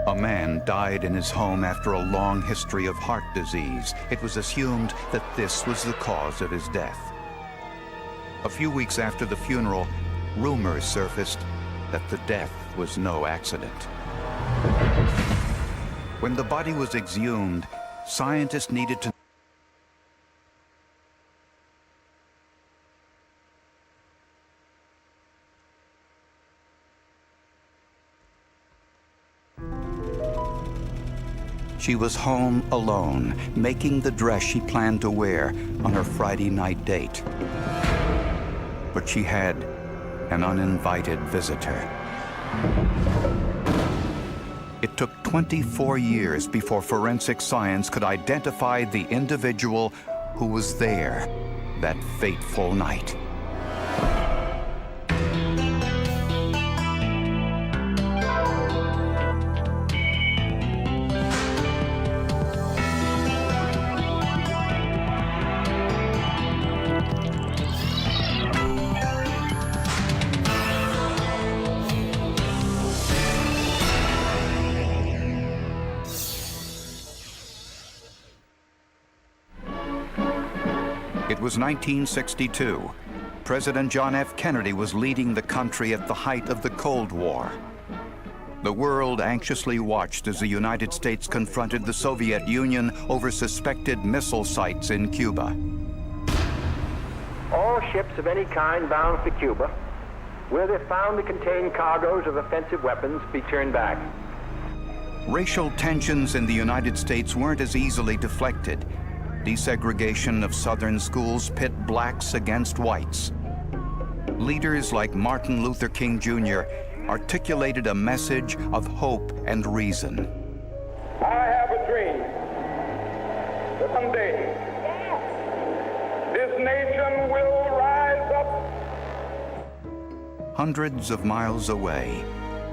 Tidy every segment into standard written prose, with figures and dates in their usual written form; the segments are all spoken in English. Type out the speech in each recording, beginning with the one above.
A man died in his home after a long history of heart disease. It was assumed that this was the cause of his death. A few weeks after the funeral, rumors surfaced that the death was no accident. When the body was exhumed, scientists needed to She was home alone, making the dress she planned to wear on her Friday night date. But she had an uninvited visitor. It took 24 years before forensic science could identify the individual who was there that fateful night. It was 1962. President John F. Kennedy was leading the country at the height of the Cold War. The world anxiously watched as the United States confronted the Soviet Union over suspected missile sites in Cuba. All ships of any kind bound for Cuba, where they're found to contain cargoes of offensive weapons, be turned back. Racial tensions in the United States weren't as easily deflected. Desegregation of Southern schools pit blacks against whites. Leaders like Martin Luther King Jr. articulated a message of hope and reason. I have a dream that one day this nation will rise up. Hundreds of miles away,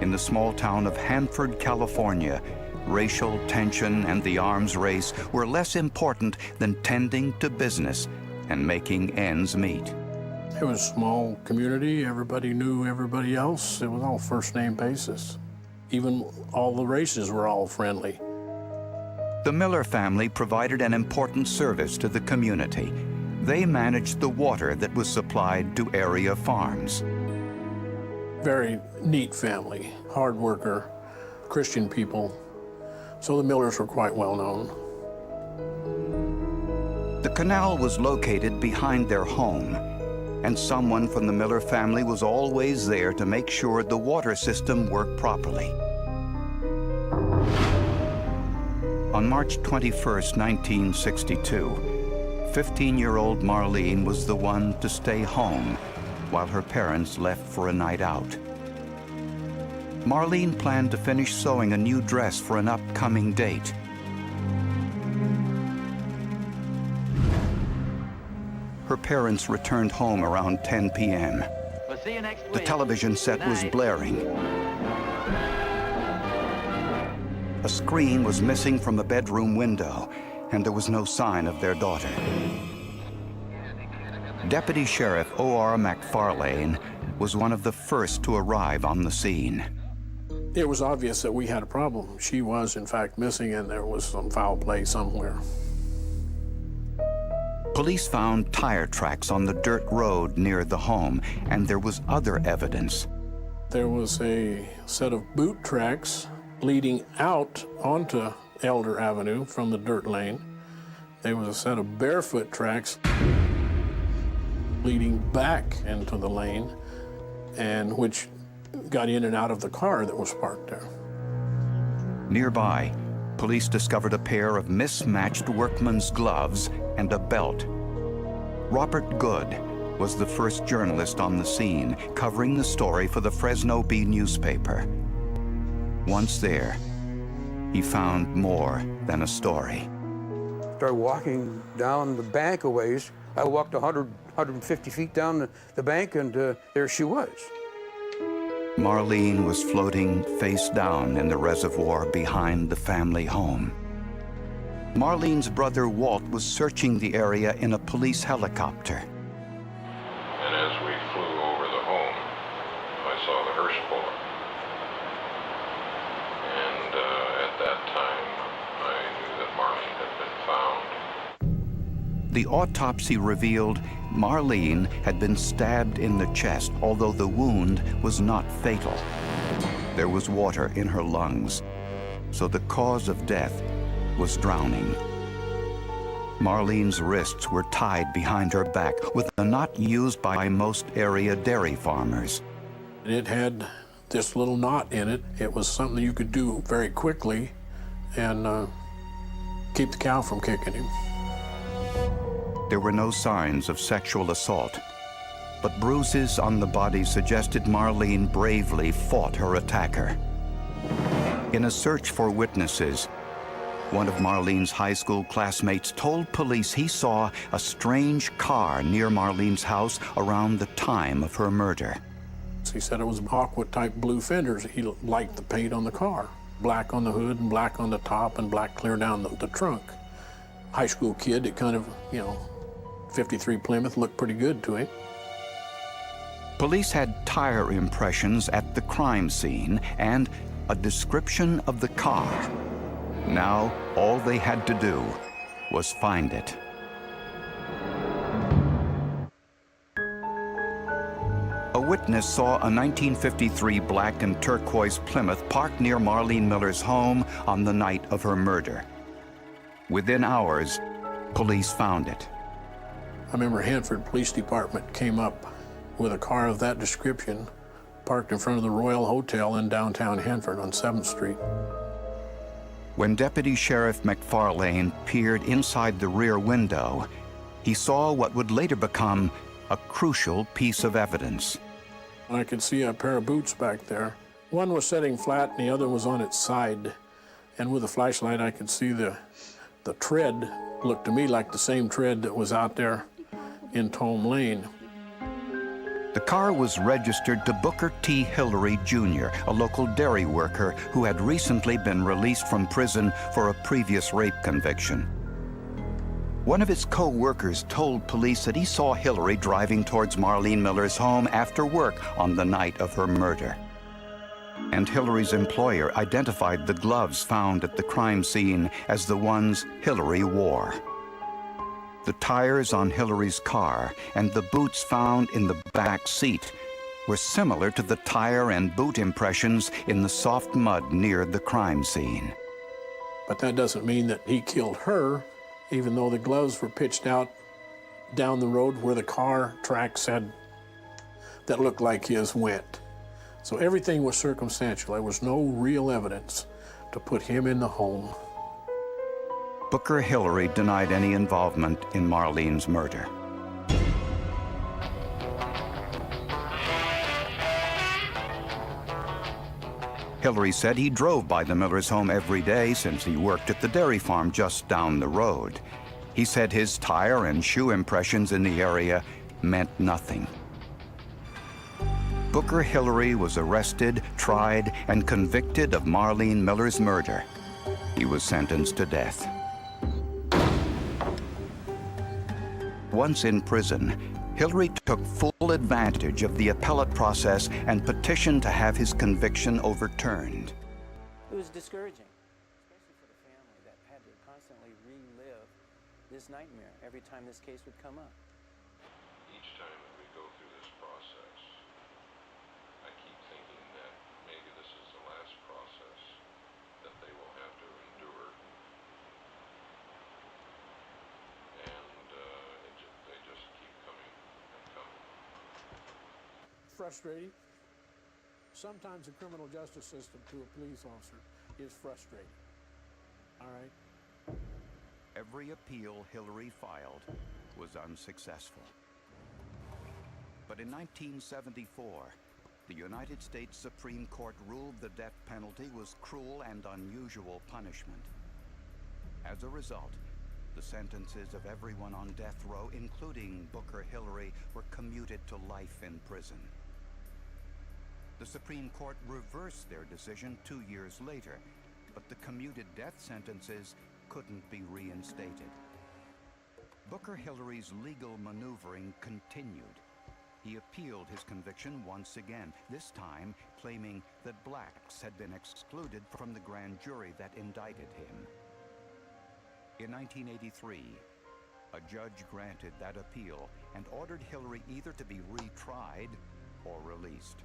in the small town of Hanford, California, racial tension and the arms race were less important than tending to business and making ends meet. It was a small community. Everybody knew everybody else. It was all first-name basis. Even all the races were all friendly. The Miller family provided an important service to the community. They managed the water that was supplied to area farms. Very neat family, hard worker, Christian people. So the Millers were quite well known. The canal was located behind their home, and someone from the Miller family was always there to make sure the water system worked properly. On March 21st, 1962, 15-year-old Marlene was the one to stay home while her parents left for a night out. Marlene planned to finish sewing a new dress for an upcoming date. Her parents returned home around 10 p.m. We'll see you next week. The television set was blaring. A screen was missing from the bedroom window, and there was no sign of their daughter. Deputy Sheriff O.R. McFarlane was one of the first to arrive on the scene. It was obvious that we had a problem. She was, in fact, missing, and there was some foul play somewhere. Police found tire tracks on the dirt road near the home, and there was other evidence. There was a set of boot tracks leading out onto Elder Avenue from the dirt lane. There was a set of barefoot tracks leading back into the lane, and which got in and out of the car that was parked there. Nearby, police discovered a pair of mismatched workman's gloves and a belt. Robert Good was the first journalist on the scene, covering the story for the Fresno Bee newspaper. Once there, he found more than a story. Started walking down the bank a ways. I walked 150 feet down the bank, and there she was. Marlene was floating face down in the reservoir behind the family home. Marlene's brother Walt was searching the area in a police helicopter. And as we flew over the home, I saw the hearse bullet. And The autopsy revealed Marlene had been stabbed in the chest, although the wound was not fatal. There was water in her lungs, so the cause of death was drowning. Marlene's wrists were tied behind her back with a knot used by most area dairy farmers. It had this little knot in it. It was something you could do very quickly and keep the cow from kicking him. There were no signs of sexual assault, but bruises on the body suggested Marlene bravely fought her attacker. In a search for witnesses, one of Marlene's high school classmates told police he saw a strange car near Marlene's house around the time of her murder. He said it was aqua-type blue fenders. He liked the paint on the car. Black on the hood and black on the top and black clear down the trunk. High school kid that kind of, 53 Plymouth looked pretty good to him. Police had tire impressions at the crime scene and a description of the car. Now, all they had to do was find it. A witness saw a 1953 black and turquoise Plymouth parked near Marlene Miller's home on the night of her murder. Within hours, police found it. I remember Hanford Police Department came up with a car of that description parked in front of the Royal Hotel in downtown Hanford on 7th Street. When Deputy Sheriff McFarlane peered inside the rear window, he saw what would later become a crucial piece of evidence. I could see a pair of boots back there. One was sitting flat and the other was on its side. And with a flashlight, I could see the tread looked to me like the same tread that was out there in Tome Lane. The car was registered to Booker T. Hillary, Jr., a local dairy worker who had recently been released from prison for a previous rape conviction. One of his co-workers told police that he saw Hillary driving towards Marlene Miller's home after work on the night of her murder. And Hillary's employer identified the gloves found at the crime scene as the ones Hillary wore. The tires on Hillary's car and the boots found in the back seat were similar to the tire and boot impressions in the soft mud near the crime scene. But that doesn't mean that he killed her, even though the gloves were pitched out down the road where the car tracks had that looked like his went. So everything was circumstantial. There was no real evidence to put him in the home. Booker Hillary denied any involvement in Marlene's murder. Hillary said he drove by the Millers' home every day since he worked at the dairy farm just down the road. He said his tire and shoe impressions in the area meant nothing. Booker Hillary was arrested, tried, and convicted of Marlene Miller's murder. He was sentenced to death. Once in prison, Hillary took full advantage of the appellate process and petitioned to have his conviction overturned. It was discouraging, especially for the family that had to constantly relive this nightmare every time this case would come up. Each time that we go through this process, I keep thinking that maybe this is the last process that they will have to endure. They just keep coming and coming. Frustrating. Sometimes the criminal justice system to a police officer is frustrating. All right? Every appeal Hillary filed was unsuccessful. But in 1974, the United States Supreme Court ruled the death penalty was cruel and unusual punishment. As a result, the sentences of everyone on death row, including Booker Hillary, were commuted to life in prison. The Supreme Court reversed their decision 2 years later, but the commuted death sentences couldn't be reinstated. Booker Hillary's legal maneuvering continued. He appealed his conviction once again, this time claiming that blacks had been excluded from the grand jury that indicted him. In 1983, A judge granted that appeal and ordered Hillary either to be retried or released.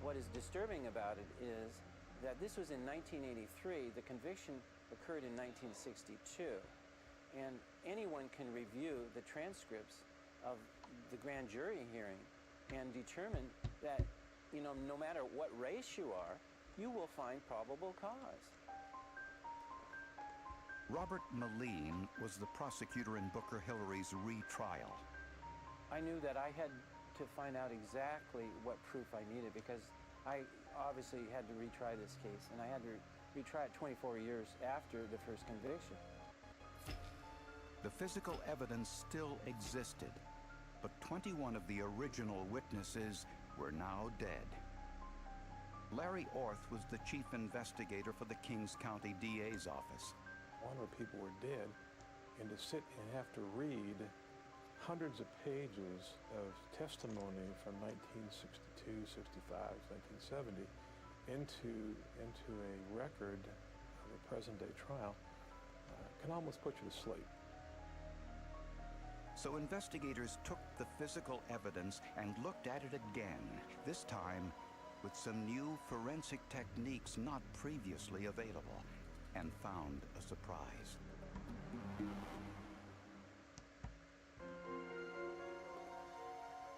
What is disturbing about it is that this was in 1983. The conviction occurred in 1962. And anyone can review the transcripts of the grand jury hearing and determine that, no matter what race you are, you will find probable cause. Robert Moline was the prosecutor in Booker Hillary's retrial. I knew that I had to find out exactly what proof I needed, because I obviously had to retry this case, and I had to retry it 24 years after the first conviction. The physical evidence still existed, but 21 of the original witnesses were now dead. Larry Orth was the chief investigator for the Kings County DA's office. One where people were dead, and to sit and have to read hundreds of pages of testimony from 1962, 65, 1970 into a record of a present-day trial can almost put you to sleep. So investigators took the physical evidence and looked at it again, this time with some new forensic techniques not previously available, and found a surprise.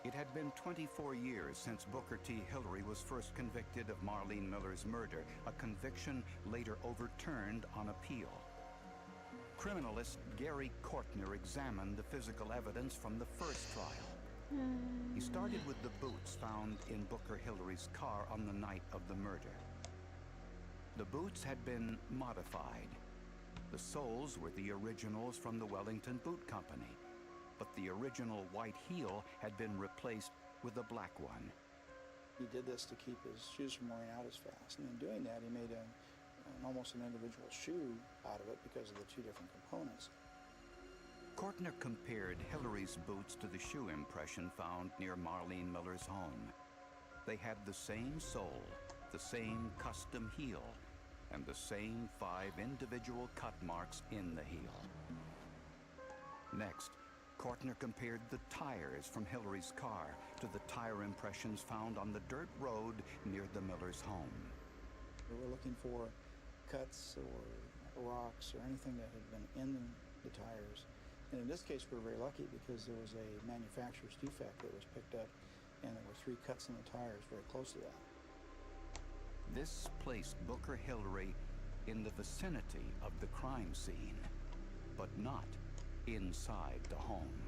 It had been 24 years since Booker T. Hillary was first convicted of Marlene Miller's murder, a conviction later overturned on appeal. Criminalist Gary Kortner examined the physical evidence from the first trial. He started with the boots found in Booker Hillary's car on the night of the murder. The boots had been modified. The soles were the originals from the Wellington Boot Company, but the original white heel had been replaced with a black one. He did this to keep his shoes from wearing out as fast, and in doing that, he made almost an individual shoe out of it because of the two different components. Kortner compared Hillary's boots to the shoe impression found near Marlene Miller's home. They had the same sole, the same custom heel, and the same 5 individual cut marks in the heel. Next, Kortner compared the tires from Hillary's car to the tire impressions found on the dirt road near the Miller's home. We were looking for cuts or rocks or anything that had been in the tires. And in this case, we were very lucky because there was a manufacturer's defect that was picked up, and there were 3 cuts in the tires very close to that. This placed Booker Hillary in the vicinity of the crime scene, but not inside the home.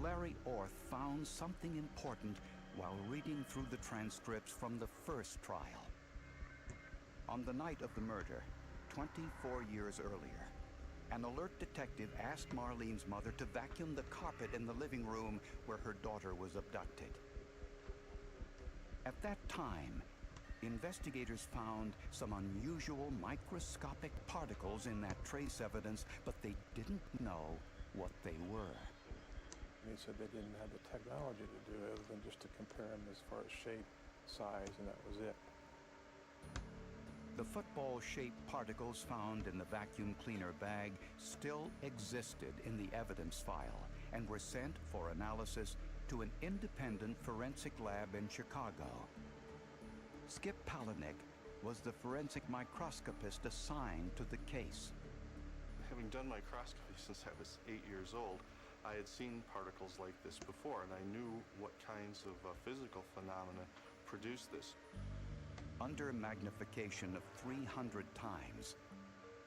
Larry Orth found something important while reading through the transcripts from the first trial. On the night of the murder, 24 years earlier, an alert detective asked Marlene's mother to vacuum the carpet in the living room where her daughter was abducted. At that time, investigators found some unusual microscopic particles in that trace evidence, but they didn't know what they were. And he said they didn't have the technology to do it other than just to compare them as far as shape, size, and that was it. The football-shaped particles found in the vacuum cleaner bag still existed in the evidence file and were sent for analysis to an independent forensic lab in Chicago. Skip Palahniuk was the forensic microscopist assigned to the case. Having done microscopy since I was 8 years old, I had seen particles like this before, and I knew what kinds of physical phenomena produced this. Under magnification of 300 times,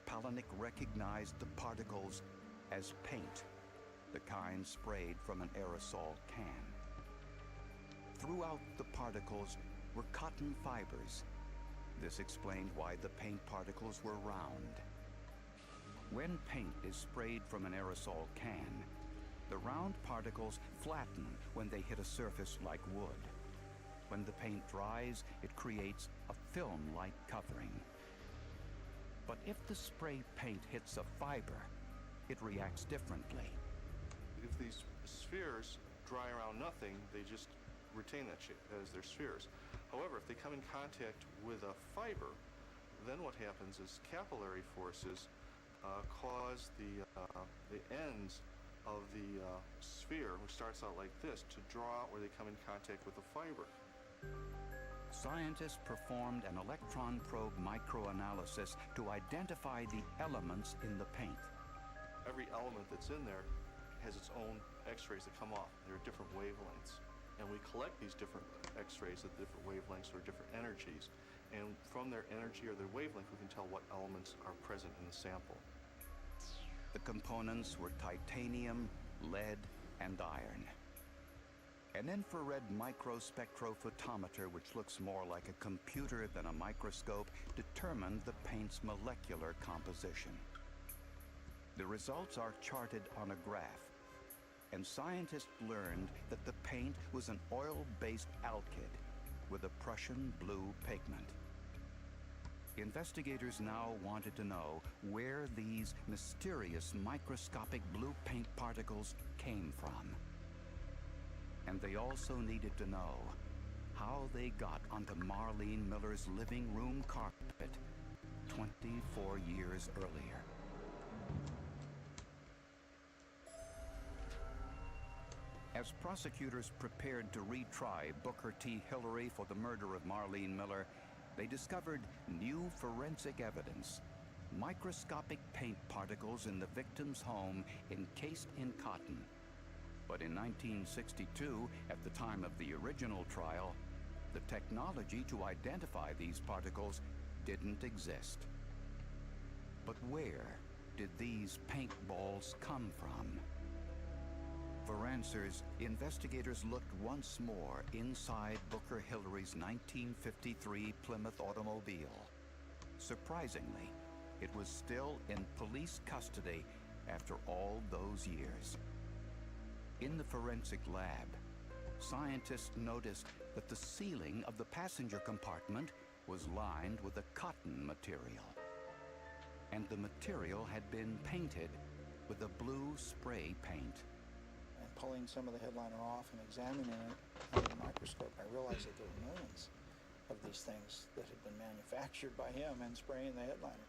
Palahniuk recognized the particles as paint, the kind sprayed from an aerosol can. Throughout the particles were cotton fibers. This explained why the paint particles were round. When paint is sprayed from an aerosol can, the round particles flatten when they hit a surface like wood. When the paint dries, it creates a film-like covering. But if the spray paint hits a fiber, it reacts differently. If these spheres dry around nothing, they just retain that shape as their spheres. However, if they come in contact with a fiber, then what happens is capillary forces cause the ends of the sphere, which starts out like this, to draw out where they come in contact with the fiber. Scientists performed an electron probe microanalysis to identify the elements in the paint. Every element that's in there has its own X-rays that come off. There are different wavelengths. And we collect these different X-rays at different wavelengths or different energies. And from their energy or their wavelength, we can tell what elements are present in the sample. The components were titanium, lead, and iron. An infrared microspectrophotometer, which looks more like a computer than a microscope, determined the paint's molecular composition. The results are charted on a graph, and scientists learned that the paint was an oil-based alkyd with a Prussian blue pigment. Investigators now wanted to know where these mysterious microscopic blue paint particles came from. And they also needed to know how they got onto Marlene Miller's living room carpet 24 years earlier. As prosecutors prepared to retry Booker T. Hillary for the murder of Marlene Miller, they discovered new forensic evidence: microscopic paint particles in the victim's home encased in cotton. But in 1962, at the time of the original trial, the technology to identify these particles didn't exist. But where did these paintballs come from? For answers, investigators looked once more inside Booker Hillary's 1953 Plymouth automobile. Surprisingly, it was still in police custody after all those years. In the forensic lab, scientists noticed that the ceiling of the passenger compartment was lined with a cotton material, and the material had been painted with a blue spray paint. And pulling some of the headliner off and examining it under the microscope, I realized that there were millions of these things that had been manufactured by him and spraying the headliner.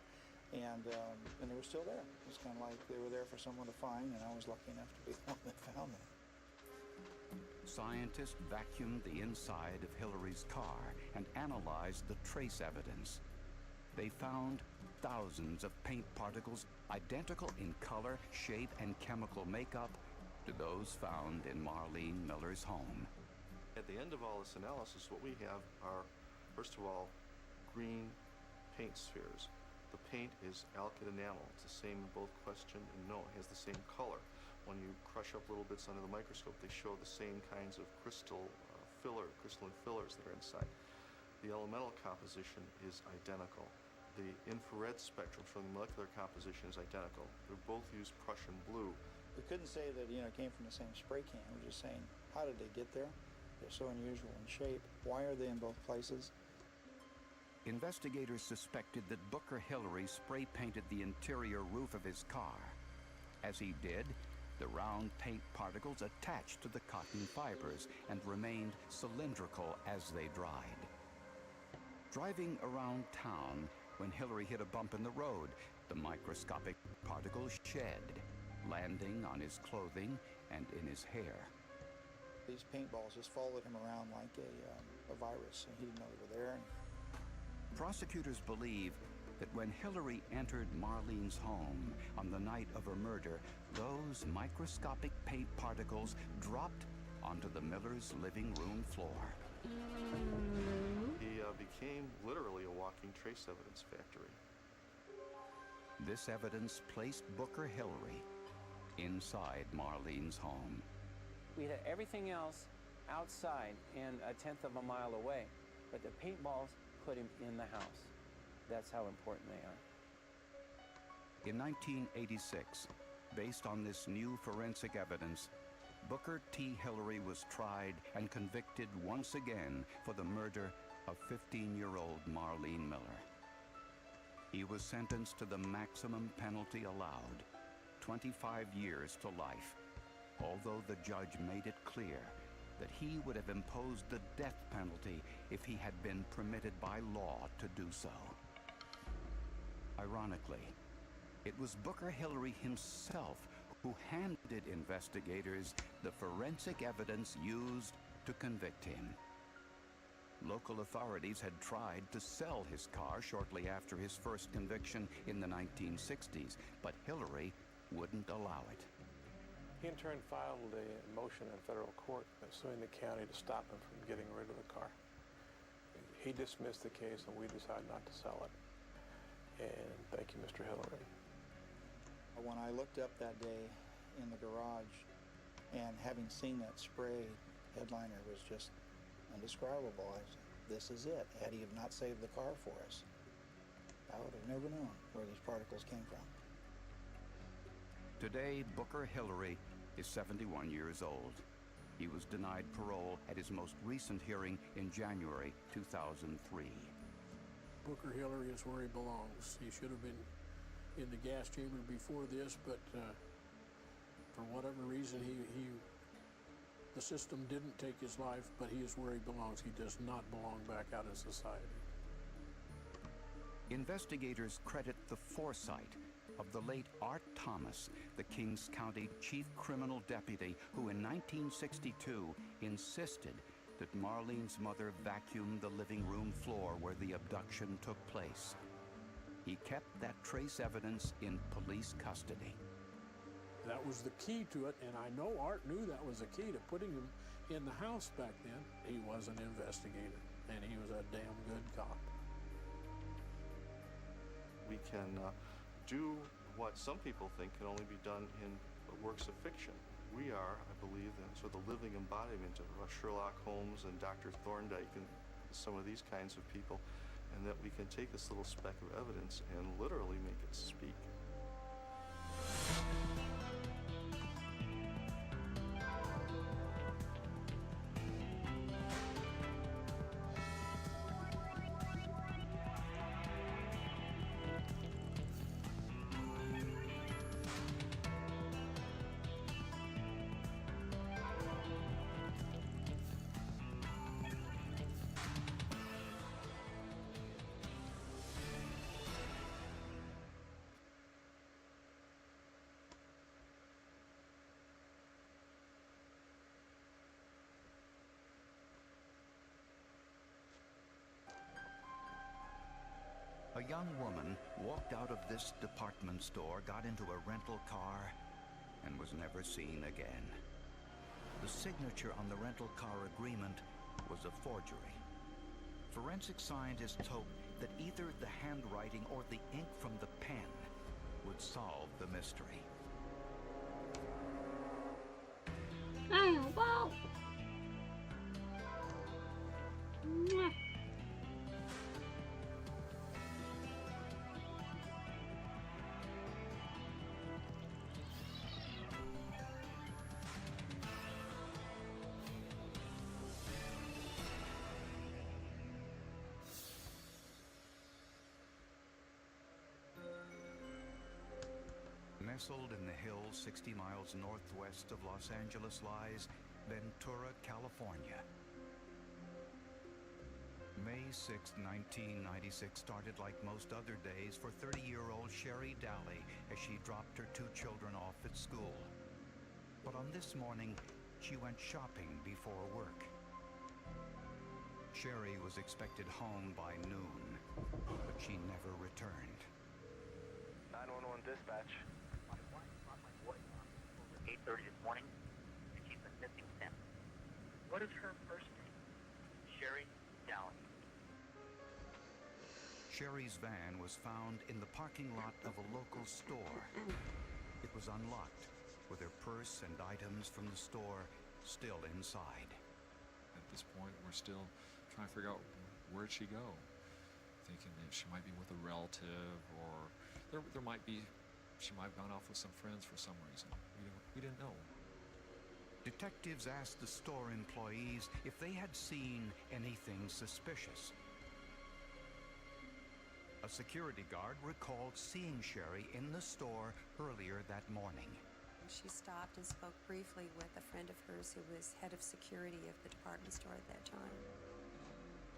And they were still there. It was kind of like they were there for someone to find, and I was lucky enough to be the one that found them. Scientists vacuumed the inside of Hillary's car and analyzed the trace evidence. They found thousands of paint particles identical in color, shape, and chemical makeup to those found in Marlene Miller's home. At the end of all this analysis, what we have are, first of all, green paint spheres. The paint is alkyd enamel. It's the same in both question and no. It has the same color. When you crush up little bits under the microscope, they show the same kinds of crystalline fillers that are inside. The elemental composition is identical. The infrared spectrum from the molecular composition is identical. They both use Prussian blue. We couldn't say that it came from the same spray can. We're just saying, how did they get there? They're so unusual in shape. Why are they in both places? Investigators suspected that Booker Hillary spray painted the interior roof of his car. As he did, the round paint particles attached to the cotton fibers and remained cylindrical as they dried. Driving around town, when Hillary hit a bump in the road, the microscopic particles shed, landing on his clothing and in his hair. These paintballs just followed him around like a virus, and he didn't know they were there. Prosecutors believe that when Hillary entered Marlene's home on the night of her murder, those microscopic paint particles dropped onto the Millers' living room floor. He became literally a walking trace evidence factory. This evidence placed Booker Hillary inside Marlene's home. We had everything else outside and a tenth of a mile away, but the paintballs put him in the house. That's how important they are. In 1986, based on this new forensic evidence, Booker T. Hillary was tried and convicted once again for the murder of 15-year-old Marlene Miller. He was sentenced to the maximum penalty allowed, 25 years to life, although the judge made it clear that he would have imposed the death penalty if he had been permitted by law to do so. Ironically, It was Booker Hillary himself who handed investigators the forensic evidence used to convict him. Local authorities had tried to sell his car shortly after his first conviction in the 1960s, but Hillary wouldn't allow it. He in turn filed a motion in federal court suing the county to stop him from getting rid of the car. He dismissed the case and we decided not to sell it. And thank you, Mr. Hillary. When I looked up that day in the garage and having seen that spray headliner was just indescribable. I said, this is it. Had he not saved the car for us, I would have never known where these particles came from. Today, Booker Hillary is 71 years old. He was denied parole at his most recent hearing in January 2003. Booker Hillary is where he belongs. He should have been in the gas chamber before this, but for whatever reason, the system didn't take his life, but he is where he belongs. He does not belong back out in society. Investigators credit the foresight of the late Art Thomas, the Kings County Chief Criminal Deputy, who in 1962 insisted that Marlene's mother vacuumed the living room floor where the abduction took place. He kept that trace evidence in police custody. That was the key to it, and I know Art knew that was the key to putting him in the house back then. He was an investigator, and he was a damn good cop. We can do what some people think can only be done in works of fiction. We are, I believe, sort of the living embodiment of Sherlock Holmes and Dr. Thorndike and some of these kinds of people, and that we can take this little speck of evidence and literally make it speak. A young woman walked out of this department store, got into a rental car, and was never seen again. The signature on the rental car agreement was a forgery. Forensic scientists hoped that either the handwriting or the ink from the pen would solve the mystery. Oh, wow. Mwah. Nestled in the hills 60 miles northwest of Los Angeles lies Ventura, California. May 6, 1996 started like most other days for 30-year-old Sherry Daly as she dropped her 2 children off at school. But on this morning, she went shopping before work. Sherry was expected home by noon, but she never returned. 911 dispatch. 8:30 this morning, and she's been missing since. What is her first name? Sherry Daly. Sherry's van was found in the parking lot of a local store. It was unlocked, with her purse and items from the store still inside. At this point, we're still trying to figure out where'd she go. Thinking that she might be with a relative, or there might be, she might have gone off with some friends for some reason. We didn't know. Detectives asked the store employees if they had seen anything suspicious. A security guard recalled seeing Sherry in the store earlier that morning. She stopped and spoke briefly with a friend of hers who was head of security of the department store at that time.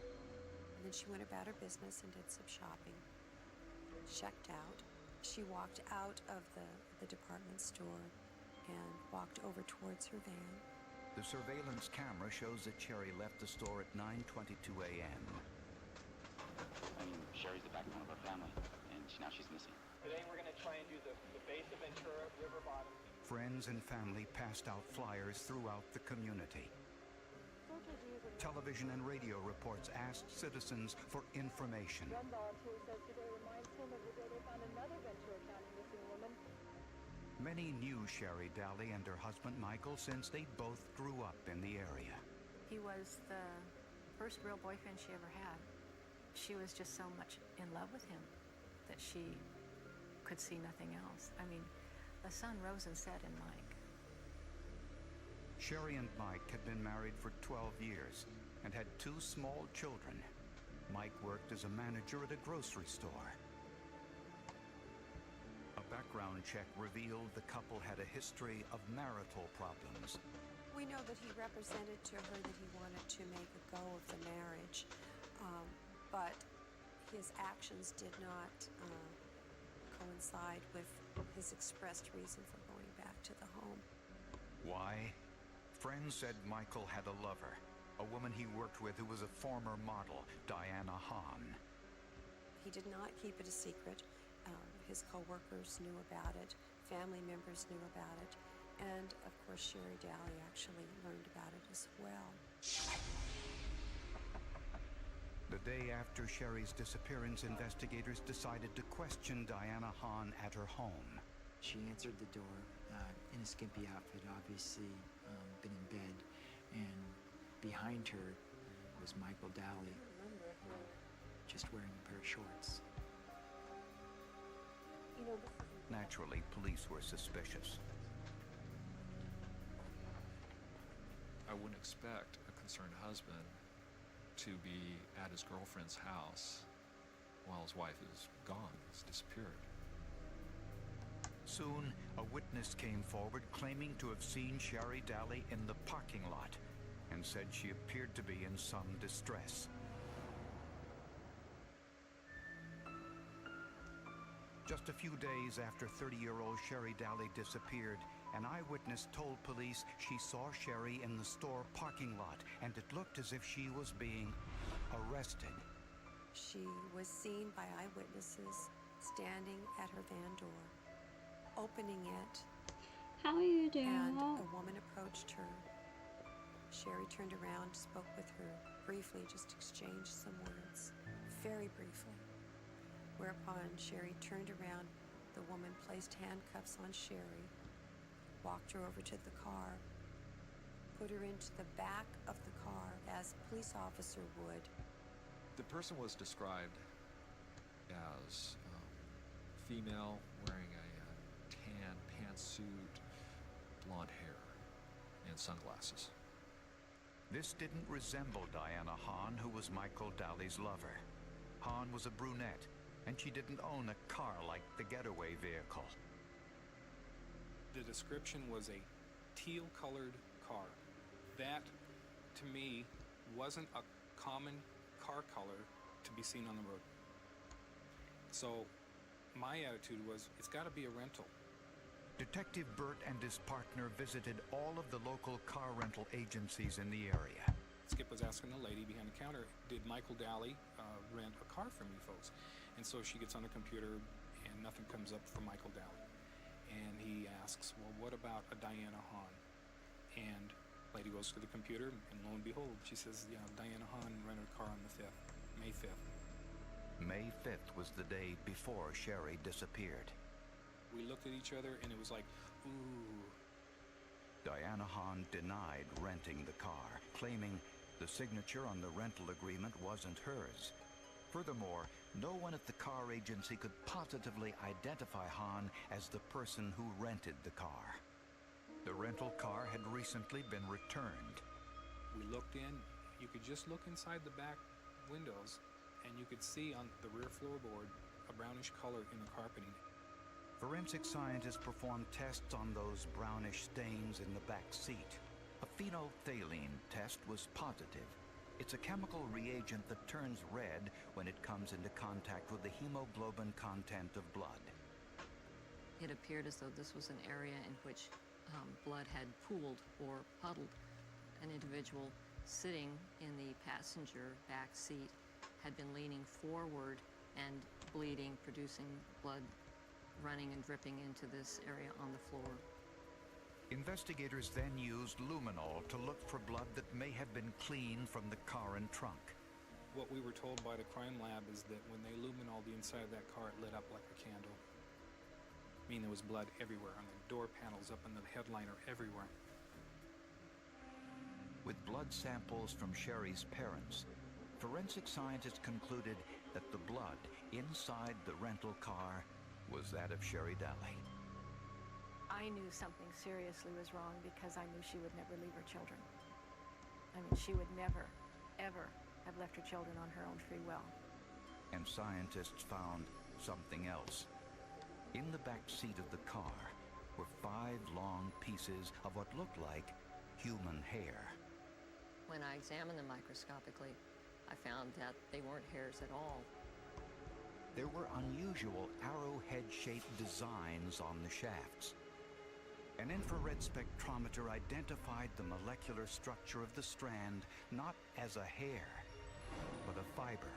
And then she went about her business and did some shopping, checked out, She walked out of the department store and walked over towards her van. The surveillance camera shows that Sherry left the store at 9:22 a.m. I mean, Sherry's the backbone of our family, and now she's missing. Today we're going to try and do the base of Ventura, river bottom. Friends and family passed out flyers throughout the community. Television and radio reports asked citizens for information. One volunteer says today reminds him of the day they found another Ventura County missing woman. Many knew Sherry Daly and her husband Michael since they both grew up in the area. He was the first real boyfriend she ever had. She was just so much in love with him that she could see nothing else. I mean, the sun rose and set in Mike. Sherry and Mike had been married for 12 years and had 2 small children. Mike worked as a manager at a grocery store. A background check revealed the couple had a history of marital problems. We know that he represented to her that he wanted to make a go of the marriage, but his actions did not coincide with his expressed reason for going back to the home. Why? Friends said Michael had a lover, a woman he worked with who was a former model, Diana Hahn. He did not keep it a secret. His co-workers knew about it, family members knew about it, and of course Sherry Daly actually learned about it as well. The day after Sherry's disappearance, investigators decided to question Diana Hahn at her home. She answered the door in a skimpy outfit, obviously been in bed, and behind her was Michael Daly, just wearing a pair of shorts. Naturally, police were suspicious. I wouldn't expect a concerned husband to be at his girlfriend's house while his wife is gone, has disappeared. Soon, a witness came forward claiming to have seen Sherry Daly in the parking lot and said she appeared to be in some distress. Just a few days after 30-year-old Sherry Daly disappeared, an eyewitness told police she saw Sherry in the store parking lot, and it looked as if she was being arrested. She was seen by eyewitnesses standing at her van door, opening it. How are you doing? And a woman approached her. Sherry turned around, spoke with her briefly, just exchanged some words, very briefly. Whereupon Sherry turned around, the woman placed handcuffs on Sherry, walked her over to the car, put her into the back of the car as a police officer would. The person was described as female, wearing a tan pantsuit, blonde hair, and sunglasses. This didn't resemble Diana Hahn, who was Michael Daly's lover. Hahn was a brunette, and she didn't own a car like the getaway vehicle. The description was a teal-colored car. That, to me, wasn't a common car color to be seen on the road. So my attitude was, it's got to be a rental. Detective Burt and his partner visited all of the local car rental agencies in the area. Skip was asking the lady behind the counter, did Michael Daly rent a car from you folks? And so she gets on the computer and nothing comes up from Michael Daly. And he asks, well, what about a Diana Hahn? And lady goes to the computer and lo and behold, she says, yeah, Diana Hahn rented a car on the 5th, May 5th. May 5th was the day before Sherry disappeared. We looked at each other and it was like, ooh. Diana Hahn denied renting the car, claiming the signature on the rental agreement wasn't hers. Furthermore, no one at the car agency could positively identify Hahn as the person who rented the car. The rental car had recently been returned. We looked in, you could just look inside the back windows and you could see on the rear floorboard a brownish color in the carpeting. Forensic scientists performed tests on those brownish stains in the back seat. A phenolphthalein test was positive. It's a chemical reagent that turns red when it comes into contact with the hemoglobin content of blood. It appeared as though this was an area in which blood had pooled or puddled. An individual sitting in the passenger back seat had been leaning forward and bleeding, producing blood running and dripping into this area on the floor. Investigators then used luminol to look for blood that may have been cleaned from the car and trunk. What we were told by the crime lab is that when they luminol the inside of that car, it lit up like a candle. I mean, there was blood everywhere, on the door panels, up in the headliner, everywhere. With blood samples from Sherry's parents, forensic scientists concluded that the blood inside the rental car was that of Sherry Daly. I knew something seriously was wrong because I knew she would never leave her children. I mean, she would never, ever have left her children on her own free will. And scientists found something else. In the back seat of the car were 5 long pieces of what looked like human hair. When I examined them microscopically, I found that they weren't hairs at all. There were unusual arrowhead-shaped designs on the shafts. An infrared spectrometer identified the molecular structure of the strand not as a hair, but a fiber,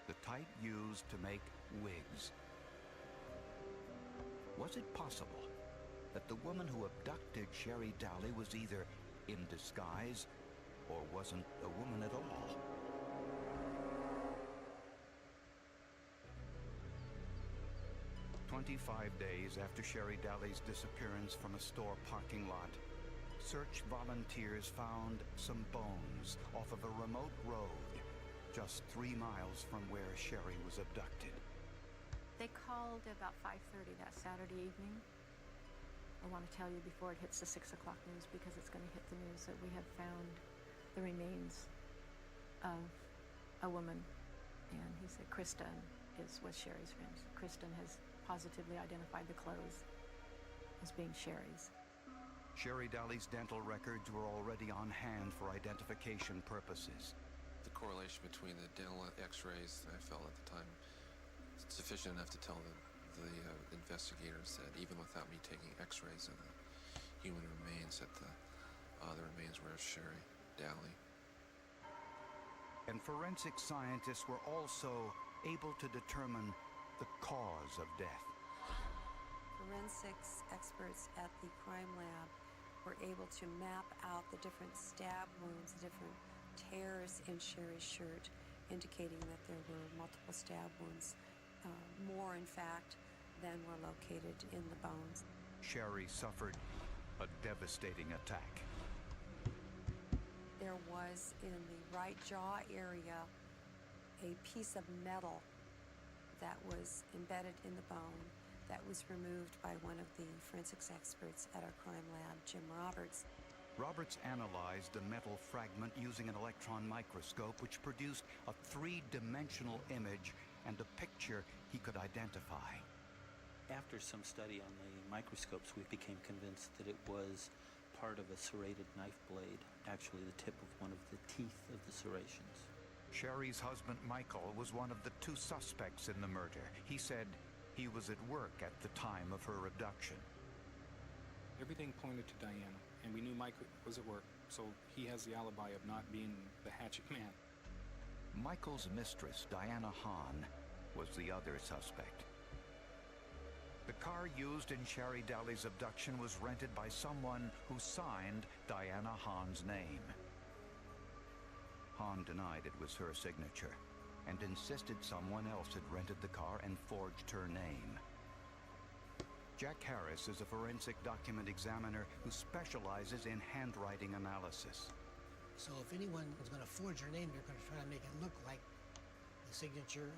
the type used to make wigs. Was it possible that the woman who abducted Sherry Daly was either in disguise or wasn't a woman at all? "25 days after Sherry Daly's disappearance from a store parking lot, search volunteers found some bones off of a remote road just 3 miles from where Sherry was abducted. They called about 5:30 that Saturday evening. I want to tell you before it hits the 6 o'clock news, because it's going to hit the news, that we have found the remains of a woman. And he said Kristen was Sherry's friend. Kristen has positively identified the clothes as being Sherry's. Sherry Daly's dental records were already on hand for identification purposes. The correlation between the dental x-rays, I felt at the time, sufficient enough to tell the investigators that even without me taking x-rays of the human remains, that the remains were of Sherry Daly. And forensic scientists were also able to determine the cause of death. Forensics experts at the crime lab were able to map out the different stab wounds, the different tears in Sherry's shirt, indicating that there were multiple stab wounds, more in fact than were located in the bones. Sherry suffered a devastating attack. There was in the right jaw area a piece of metal that was embedded in the bone that was removed by one of the forensics experts at our crime lab, Jim Roberts. Roberts analyzed the metal fragment using an electron microscope, which produced a 3-dimensional image and a picture he could identify. After some study on the microscopes, we became convinced that it was part of a serrated knife blade, actually the tip of one of the teeth of the serrations. Sherry's husband, Michael, was one of the 2 suspects in the murder. He said he was at work at the time of her abduction. Everything pointed to Diana, and we knew Mike was at work, so he has the alibi of not being the hatchet man. Michael's mistress, Diana Hahn, was the other suspect. The car used in Sherry Daly's abduction was rented by someone who signed Diana Hahn's name. Hahn denied it was her signature and insisted someone else had rented the car and forged her name. Jack Harris is a forensic document examiner who specializes in handwriting analysis. So if anyone is going to forge your name, they're going to try to make it look like the signature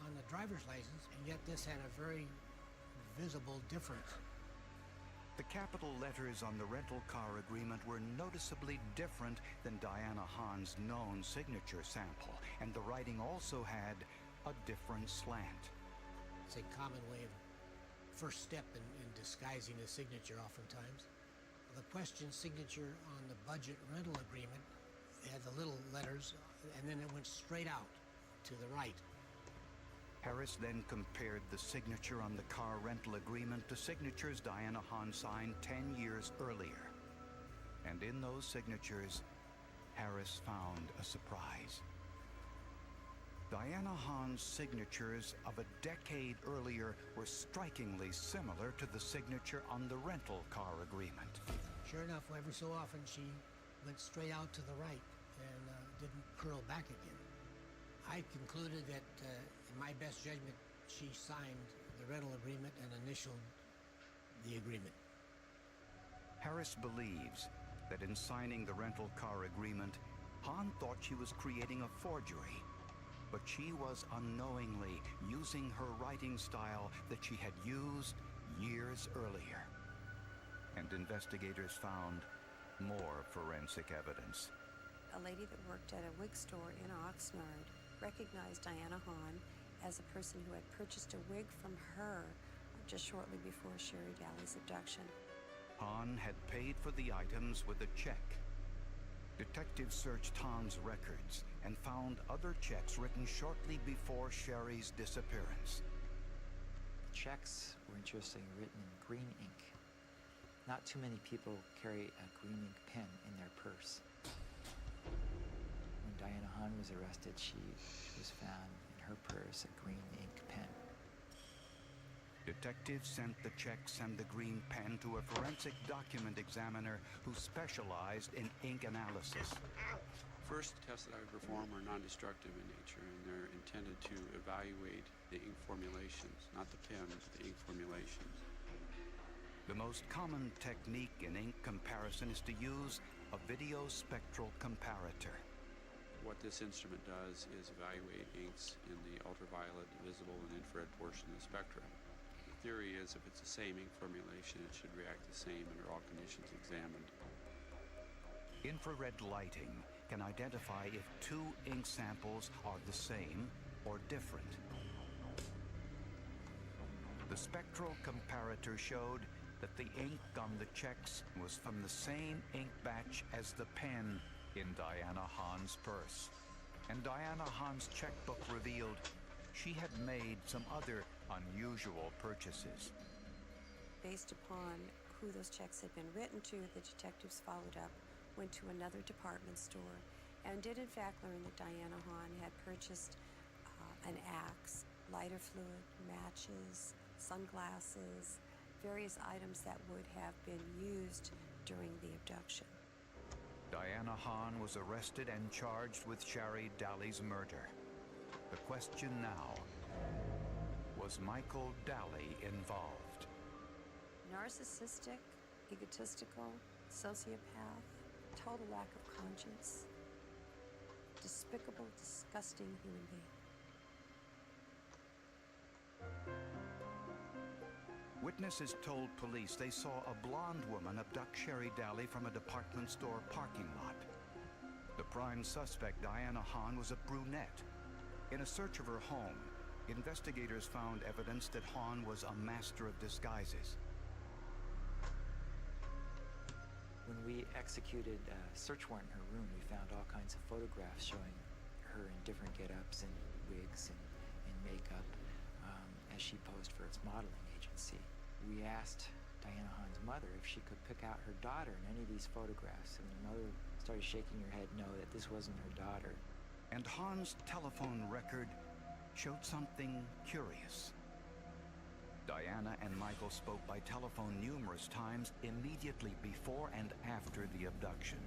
on the driver's license, and yet this had a very visible difference. The capital letters on the rental car agreement were noticeably different than Diana Hahn's known signature sample, and the writing also had a different slant. It's a common way of first step in disguising a signature oftentimes. The question signature on the budget rental agreement had the little letters, and then it went straight out to the right. Harris then compared the signature on the car rental agreement to signatures Diana Hahn signed 10 years earlier. And in those signatures, Harris found a surprise. Diana Hahn's signatures of a decade earlier were strikingly similar to the signature on the rental car agreement. Sure enough, every so often she went straight out to the right and didn't curl back again. I concluded that, in my best judgment, she signed the rental agreement and initialed the agreement. Harris believes that in signing the rental car agreement, Hahn thought she was creating a forgery, but she was unknowingly using her writing style that she had used years earlier. And investigators found more forensic evidence. A lady that worked at a wig store in Oxnard recognized Diana Hahn as a person who had purchased a wig from her just shortly before Sherry Daly's abduction. Hahn had paid for the items with a check. Detectives searched Hahn's records and found other checks written shortly before Sherry's disappearance. The checks were interestingly written in green ink. Not too many people carry a green ink pen in their purse. When Diana Hahn was arrested, she was found in her purse a green ink pen. Detectives sent the checks and the green pen to a forensic document examiner who specialized in ink analysis. First tests that I perform are non-destructive in nature, and they're intended to evaluate the ink formulations, not the pen, but the ink formulations. The most common technique in ink comparison is to use a video spectral comparator. What this instrument does is evaluate inks in the ultraviolet, visible, and infrared portion of the spectrum. The theory is if it's the same ink formulation, it should react the same under all conditions examined. Infrared lighting can identify if two ink samples are the same or different. The spectral comparator showed that the ink on the checks was from the same ink batch as the pen in Diana Hahn's purse. And Diana Hahn's checkbook revealed she had made some other unusual purchases. Based upon who those checks had been written to, the detectives followed up, went to another department store, and did in fact learn that Diana Hahn had purchased an axe, lighter fluid, matches, sunglasses, various items that would have been used during the abduction. Diana Hahn was arrested and charged with Sherry Daly's murder. The question now, was Michael Daly involved? Narcissistic, egotistical, sociopath, total lack of conscience, despicable, disgusting human being. Witnesses told police they saw a blonde woman abduct Sherry Daly from a department store parking lot. The prime suspect, Diana Hahn, was a brunette. In a search of her home, investigators found evidence that Hahn was a master of disguises. When we executed a search warrant in her room, we found all kinds of photographs showing her in different get-ups and wigs and makeup as she posed for its modeling agency. We asked Diana Hahn's mother if she could pick out her daughter in any of these photographs, and the mother started shaking her head no, that this wasn't her daughter. And Hahn's telephone record showed something curious. Diana and Michael spoke by telephone numerous times immediately before and after the abduction.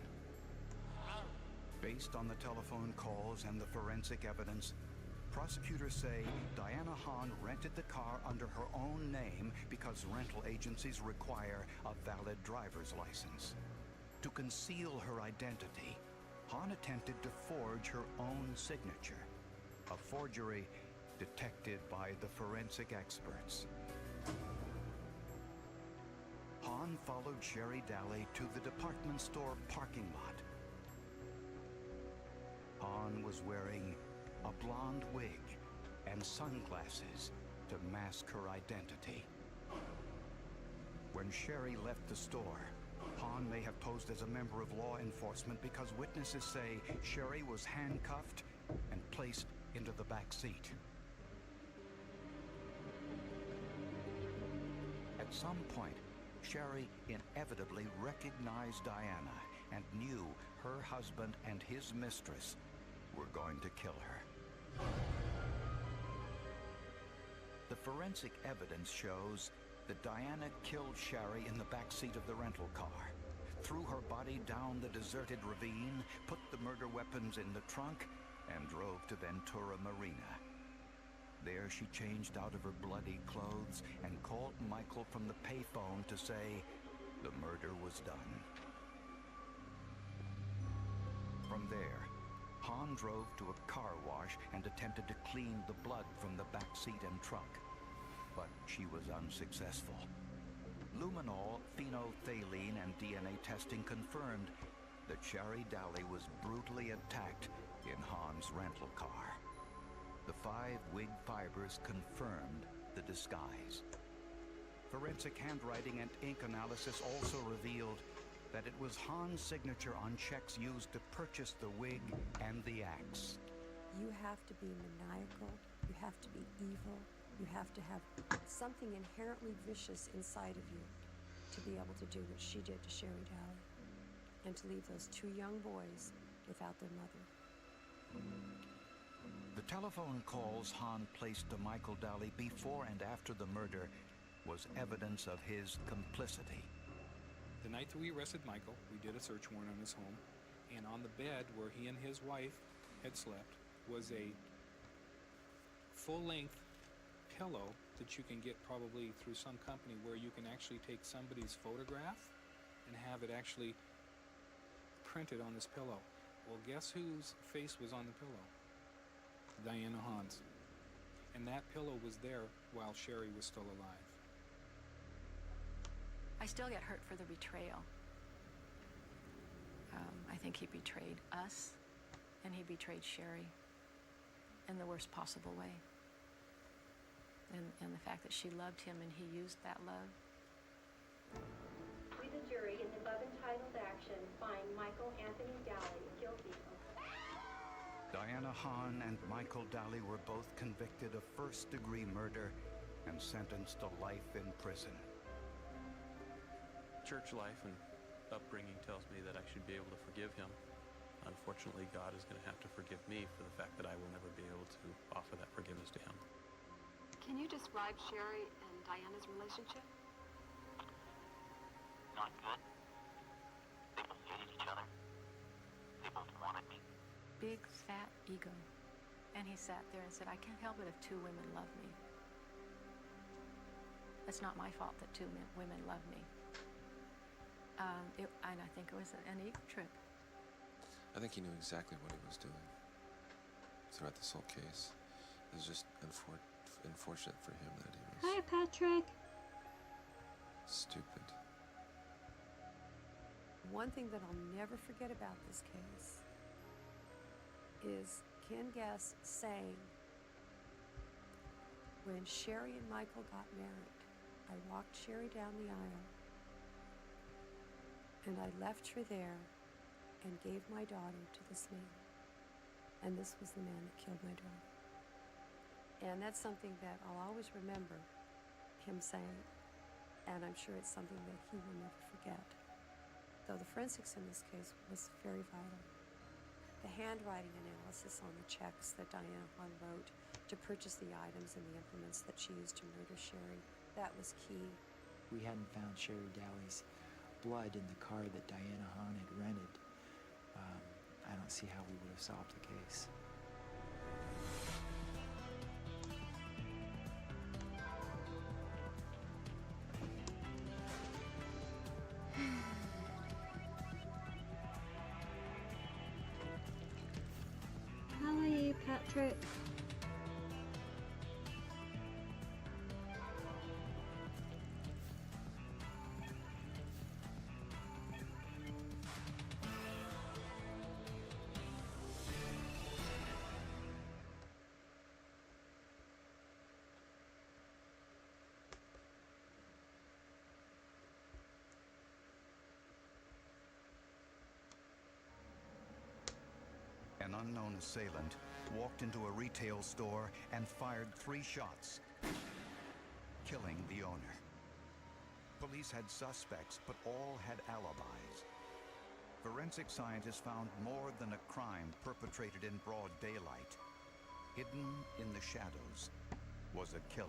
Based on the telephone calls and the forensic evidence, prosecutors say Diana Hahn rented the car under her own name because rental agencies require a valid driver's license. To conceal her identity, Hahn attempted to forge her own signature, a forgery detected by the forensic experts. Hahn followed Sherry Daly to the department store parking lot. Hahn was wearing a blonde wig and sunglasses to mask her identity. When Sherry left the store, Hahn may have posed as a member of law enforcement because witnesses say Sherry was handcuffed and placed into the back seat. At some point, Sherry inevitably recognized Diana and knew her husband and his mistress were going to kill her. The forensic evidence shows that Diana killed Sherry in the back seat of the rental car, threw her body down the deserted ravine, put the murder weapons in the trunk, and drove to Ventura Marina. There she changed out of her bloody clothes and called Michael from the payphone to say the murder was done. From there, Han drove to a car wash and attempted to clean the blood from the back seat and trunk, but she was unsuccessful. Luminol, phenolphthalein, and DNA testing confirmed that Sherry Daly was brutally attacked in Han's rental car. The 5 wig fibers confirmed the disguise. Forensic handwriting and ink analysis also revealed that it was Han's signature on checks used to purchase the wig and the axe. You have to be maniacal, you have to be evil, you have to have something inherently vicious inside of you to be able to do what she did to Sherry Daly, and to leave those 2 young boys without their mother. The telephone calls Han placed to Michael Daly before and after the murder was evidence of his complicity. The night that we arrested Michael, we did a search warrant on his home, and on the bed where he and his wife had slept was a full-length pillow that you can get probably through some company, where you can actually take somebody's photograph and have it actually printed on this pillow. Well, guess whose face was on the pillow? Diana Hahn's. And that pillow was there while Sherry was still alive. I still get hurt for the betrayal. I think he betrayed us, and he betrayed Sherry in the worst possible way. And the fact that she loved him and he used that love. We, the jury, in the above entitled action, find Michael Anthony Daly guilty of... Diana Hahn and Michael Daly were both convicted of first-degree murder and sentenced to life in prison. Church life and upbringing tells me that I should be able to forgive him. Unfortunately, God is going to have to forgive me for the fact that I will never be able to offer that forgiveness to him. Can you describe Sherry and Diana's relationship? Not good. They both hated each other. They both wanted me. Big, fat ego. And he sat there and said, I can't help it if 2 women love me. It's not my fault that 2 women love me. And I think it was an ego trip. I think he knew exactly what he was doing throughout this whole case. It was just unfortunate for him that he was... Hi, Patrick. Stupid. One thing that I'll never forget about this case is Ken Guest saying, when Sherry and Michael got married, I walked Sherry down the aisle and I left her there and gave my daughter to this man. And this was the man that killed my daughter. And that's something that I'll always remember him saying, and I'm sure it's something that he will never forget. Though the forensics in this case was very vital. The handwriting analysis on the checks that Diana Hahn wrote to purchase the items and the implements that she used to murder Sherry, that was key. We hadn't found Sherry Daly's blood in the car that Diana Hahn had rented. I don't see how we would have solved the case. How are you, Patrick? An unknown assailant walked into a retail store and fired 3 shots, killing the owner. Police had suspects, but all had alibis. Forensic scientists found more than a crime perpetrated in broad daylight. Hidden in the shadows was a killer.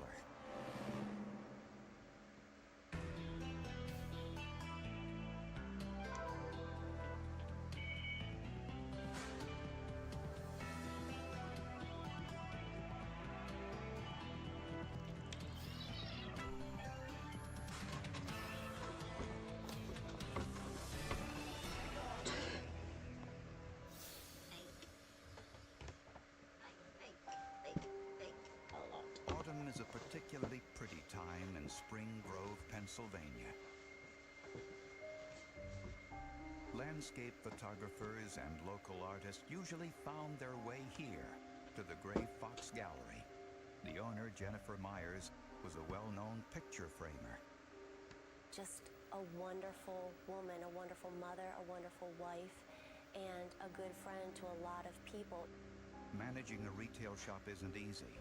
Autumn is a particularly pretty time in Spring Grove, Pennsylvania. Landscape photographers and local artists usually found their way here to the Gray Fox Gallery. The owner, Jennifer Myers, was a well-known picture framer. Just a wonderful woman, a wonderful mother, a wonderful wife, and a good friend to a lot of people. Managing a retail shop isn't easy.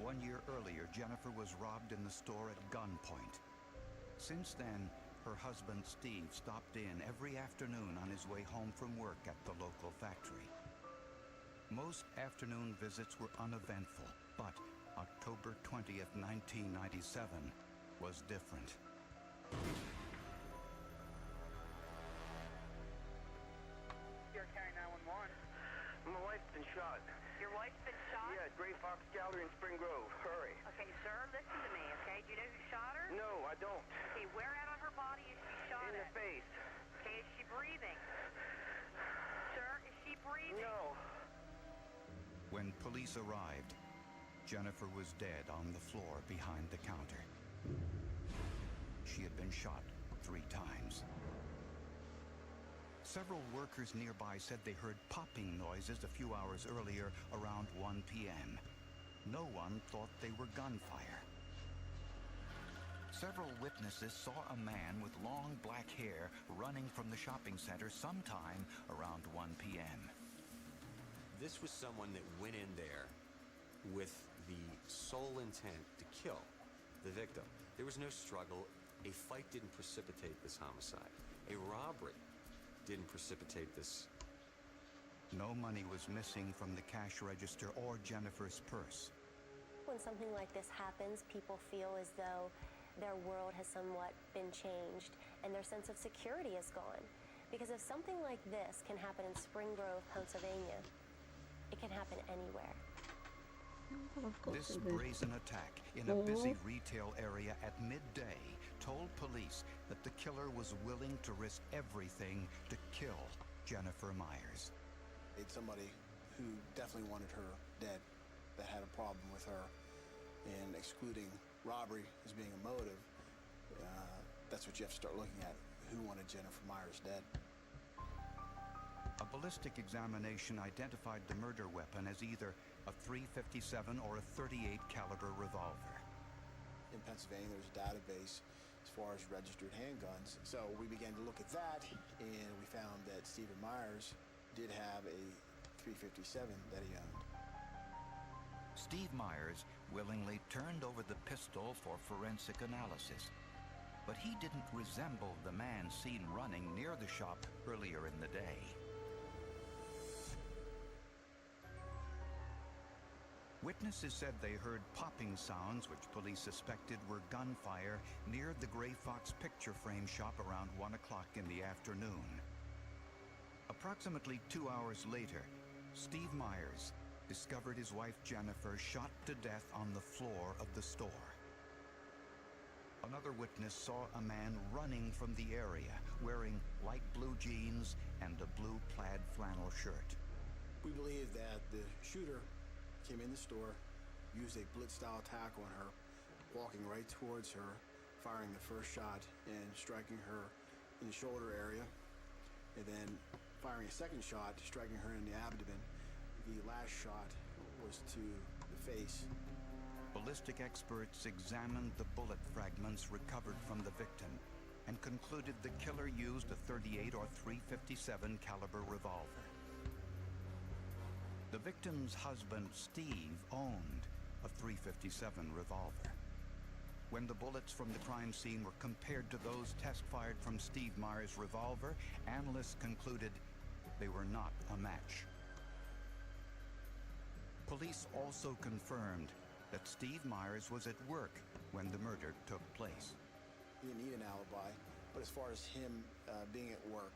1 year earlier, Jennifer was robbed in the store at gunpoint. Since then, her husband Steve stopped in every afternoon on his way home from work at the local factory. Most afternoon visits were uneventful, but October 20th, 1997 was different. Here, County 911. My wife's been shot. Your wife's been shot? Yeah, at Gray Fox Gallery in Spring Grove. Hurry. Okay, sir, listen to me, okay? Do you know who shot her? No, I don't. Okay, where out on her body is she shot In the at? face. Okay, is she breathing? Sir, is she breathing? No. When police arrived, Jennifer was dead on the floor behind the counter. She had been shot 3 times. Several workers nearby said they heard popping noises a few hours earlier around 1 p.m. No one thought they were gunfire. Several witnesses saw a man with long black hair running from the shopping center sometime around 1 p.m. This was someone that went in there with the sole intent to kill the victim. There was no struggle. A fight didn't precipitate this homicide. A robbery didn't precipitate this. No money was missing from the cash register or Jennifer's purse. When something like this happens, people feel as though their world has somewhat been changed and their sense of security is gone. Because if something like this can happen in Spring Grove, Pennsylvania, it can happen anywhere. This brazen attack in a busy retail area at midday told police that the killer was willing to risk everything to kill Jennifer Myers. It's somebody who definitely wanted her dead, that had a problem with her, and excluding robbery as being a motive, that's what you have to start looking at. Who wanted Jennifer Myers dead? A ballistic examination identified the murder weapon as either a .357 or a .38 caliber revolver. In Pennsylvania, there's a database as far as registered handguns. So we began to look at that, and we found that Stephen Myers did have a .357 that he owned. Steve Myers willingly turned over the pistol for forensic analysis, but he didn't resemble the man seen running near the shop earlier in the day. Witnesses said they heard popping sounds, which police suspected were gunfire, near the Gray Fox picture frame shop around 1 o'clock in the afternoon. Approximately 2 hours later, Steve Myers discovered his wife Jennifer shot to death on the floor of the store. Another witness saw a man running from the area, wearing light blue jeans and a blue plaid flannel shirt. We believe that the shooter came in the store, used a blitz-style attack on her, walking right towards her, firing the first shot and striking her in the shoulder area, and then firing a second shot, striking her in the abdomen. The last shot was to the face. Ballistic experts examined the bullet fragments recovered from the victim and concluded the killer used a .38 or .357 caliber revolver. The victim's husband, Steve, owned a .357 revolver. When the bullets from the crime scene were compared to those test-fired from Steve Myers' revolver, analysts concluded they were not a match. Police also confirmed that Steve Myers was at work when the murder took place. He didn't need an alibi, but as far as him being at work,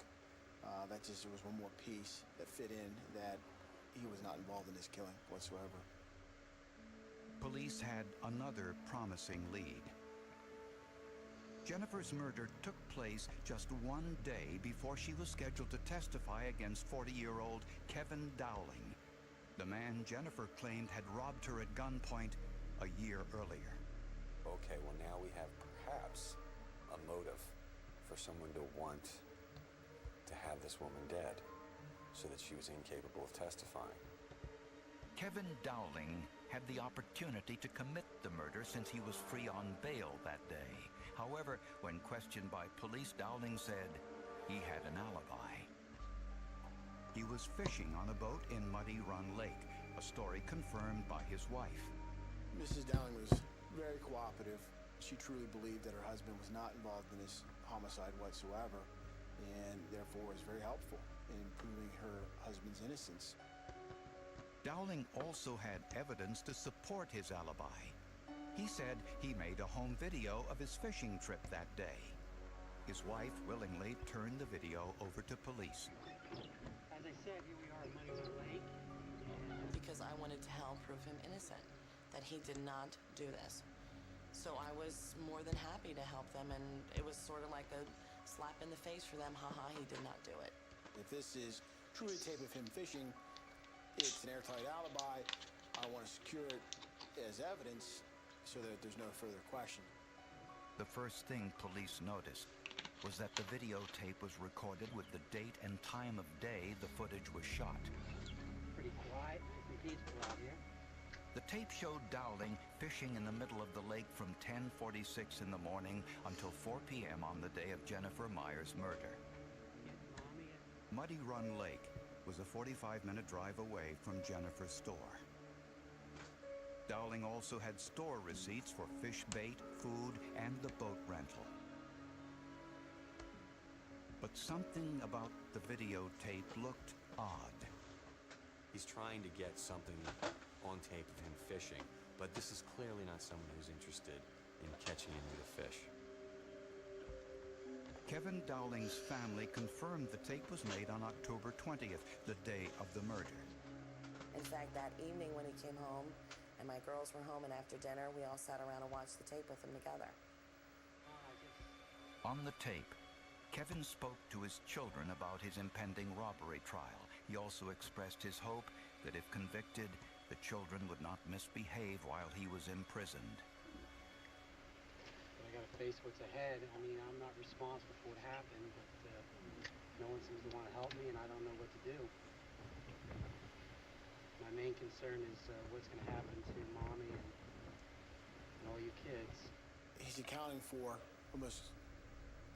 that just there was one more piece that fit in that he was not involved in this killing whatsoever. Police had another promising lead. Jennifer's murder took place just one day before she was scheduled to testify against 40-year-old Kevin Dowling, the man Jennifer claimed had robbed her at gunpoint a year earlier. Okay, well now we have perhaps a motive for someone to want to have this woman dead so that she was incapable of testifying. Kevin Dowling had the opportunity to commit the murder since he was free on bail that day. However, when questioned by police, Dowling said he had an alibi. He was fishing on a boat in Muddy Run Lake, a story confirmed by his wife. Mrs. Dowling was very cooperative. She truly believed that her husband was not involved in this homicide whatsoever, and therefore was very helpful in proving her husband's innocence. Dowling also had evidence to support his alibi. He said he made a home video of his fishing trip that day. His wife willingly turned the video over to police. As I said, here we are at Muddy Run Lake. Because I wanted to help prove him innocent, that he did not do this. So I was more than happy to help them, and it was sort of like a slap in the face for them. Haha, he did not do it. If this is truly tape of him fishing, it's an airtight alibi. I want to secure it as evidence so that there's no further question. The first thing police noticed was that the videotape was recorded with the date and time of day the footage was shot. Pretty quiet, pretty peaceful out here. The tape showed Dowling fishing in the middle of the lake from 10:46 in the morning until 4 p.m. on the day of Jennifer Myers' murder. Muddy Run Lake was a 45-minute drive away from Jennifer's store. Dowling also had store receipts for fish bait, food, and the boat rental. But something about the videotape looked odd. He's trying to get something on tape of him fishing, but this is clearly not someone who's interested in catching any of the fish. Kevin Dowling's family confirmed the tape was made on October 20th, the day of the murder. In fact, that evening when he came home and my girls were home, and after dinner, we all sat around and watched the tape with him together. On the tape, Kevin spoke to his children about his impending robbery trial. He also expressed his hope that if convicted, the children would not misbehave while he was imprisoned. I gotta face what's ahead. I mean, I'm not responsible for what happened, but no one seems to want to help me, and I don't know what to do. My main concern is what's going to happen to Mommy and all you kids. He's accounting for almost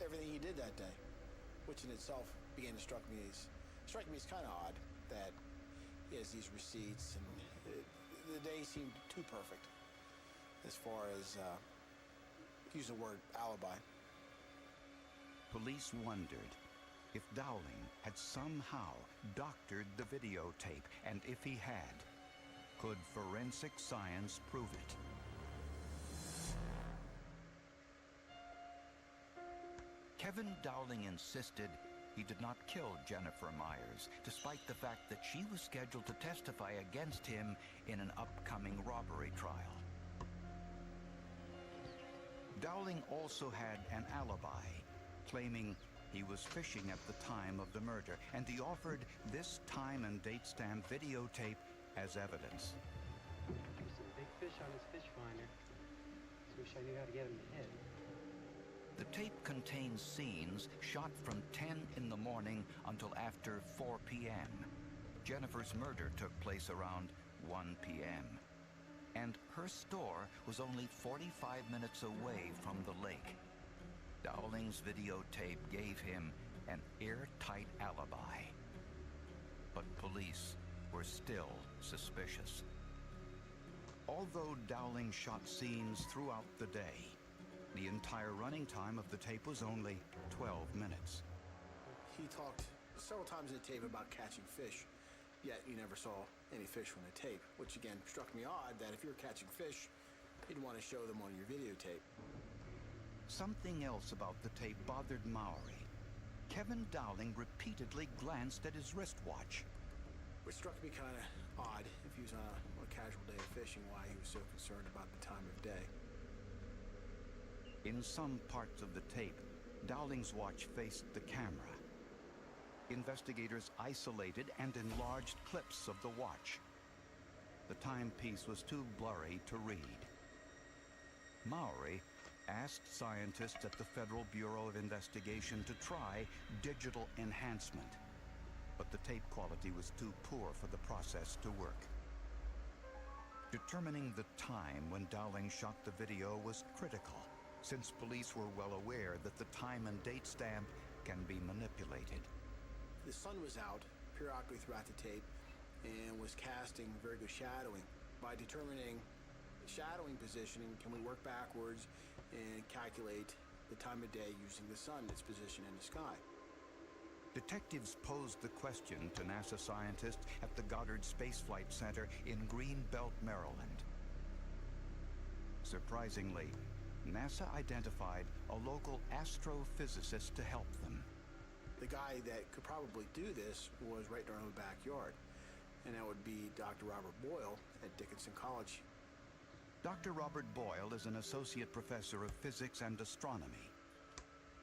everything he did that day, which in itself began to strike me as kind of odd that he has these receipts, and the day seemed too perfect as far as use the word alibi. Police wondered if Dowling had somehow doctored the videotape, and if he had, could forensic science prove it? Kevin Dowling insisted he did not kill Jennifer Myers, despite the fact that she was scheduled to testify against him in an upcoming robbery trial. Dowling also had an alibi, claiming he was fishing at the time of the murder, and he offered this time and date stamp videotape as evidence. There's some big fish on his fish finder. Just wish I knew how to get him to hit. The tape contains scenes shot from 10 in the morning until after 4 p.m. Jennifer's murder took place around 1 p.m. and her store was only 45 minutes away from the lake. Dowling's videotape gave him an airtight alibi. But police were still suspicious. Although Dowling shot scenes throughout the day, The entire running time of the tape was only 12 minutes. He talked several times in the tape about catching fish, yet you never saw any fish from the tape, which again struck me odd that if you're catching fish, you'd want to show them on your videotape. Something else about the tape bothered Mowry. Kevin Dowling repeatedly glanced at his wristwatch. Which struck me kind of odd if he was on a casual day of fishing, why he was so concerned about the time of day. In some parts of the tape, Dowling's watch faced the camera. Investigators isolated and enlarged clips of the watch. The timepiece was too blurry to read. Mowry asked scientists at the Federal Bureau of Investigation to try digital enhancement, but the tape quality was too poor for the process to work. Determining the time when Dowling shot the video was critical, since police were well aware that the time and date stamp can be manipulated. The sun was out periodically throughout the tape and was casting very good shadowing. By determining shadowing positioning, can we work backwards and calculate the time of day using the sun, its position in the sky? Detectives posed the question to NASA scientists at the Goddard Space Flight Center in Greenbelt, Maryland. Surprisingly, NASA identified a local astrophysicist to help them. The guy that could probably do this was right in our own backyard, and that would be Dr. Robert Boyle at Dickinson College. Dr. Robert Boyle is an associate professor of physics and astronomy.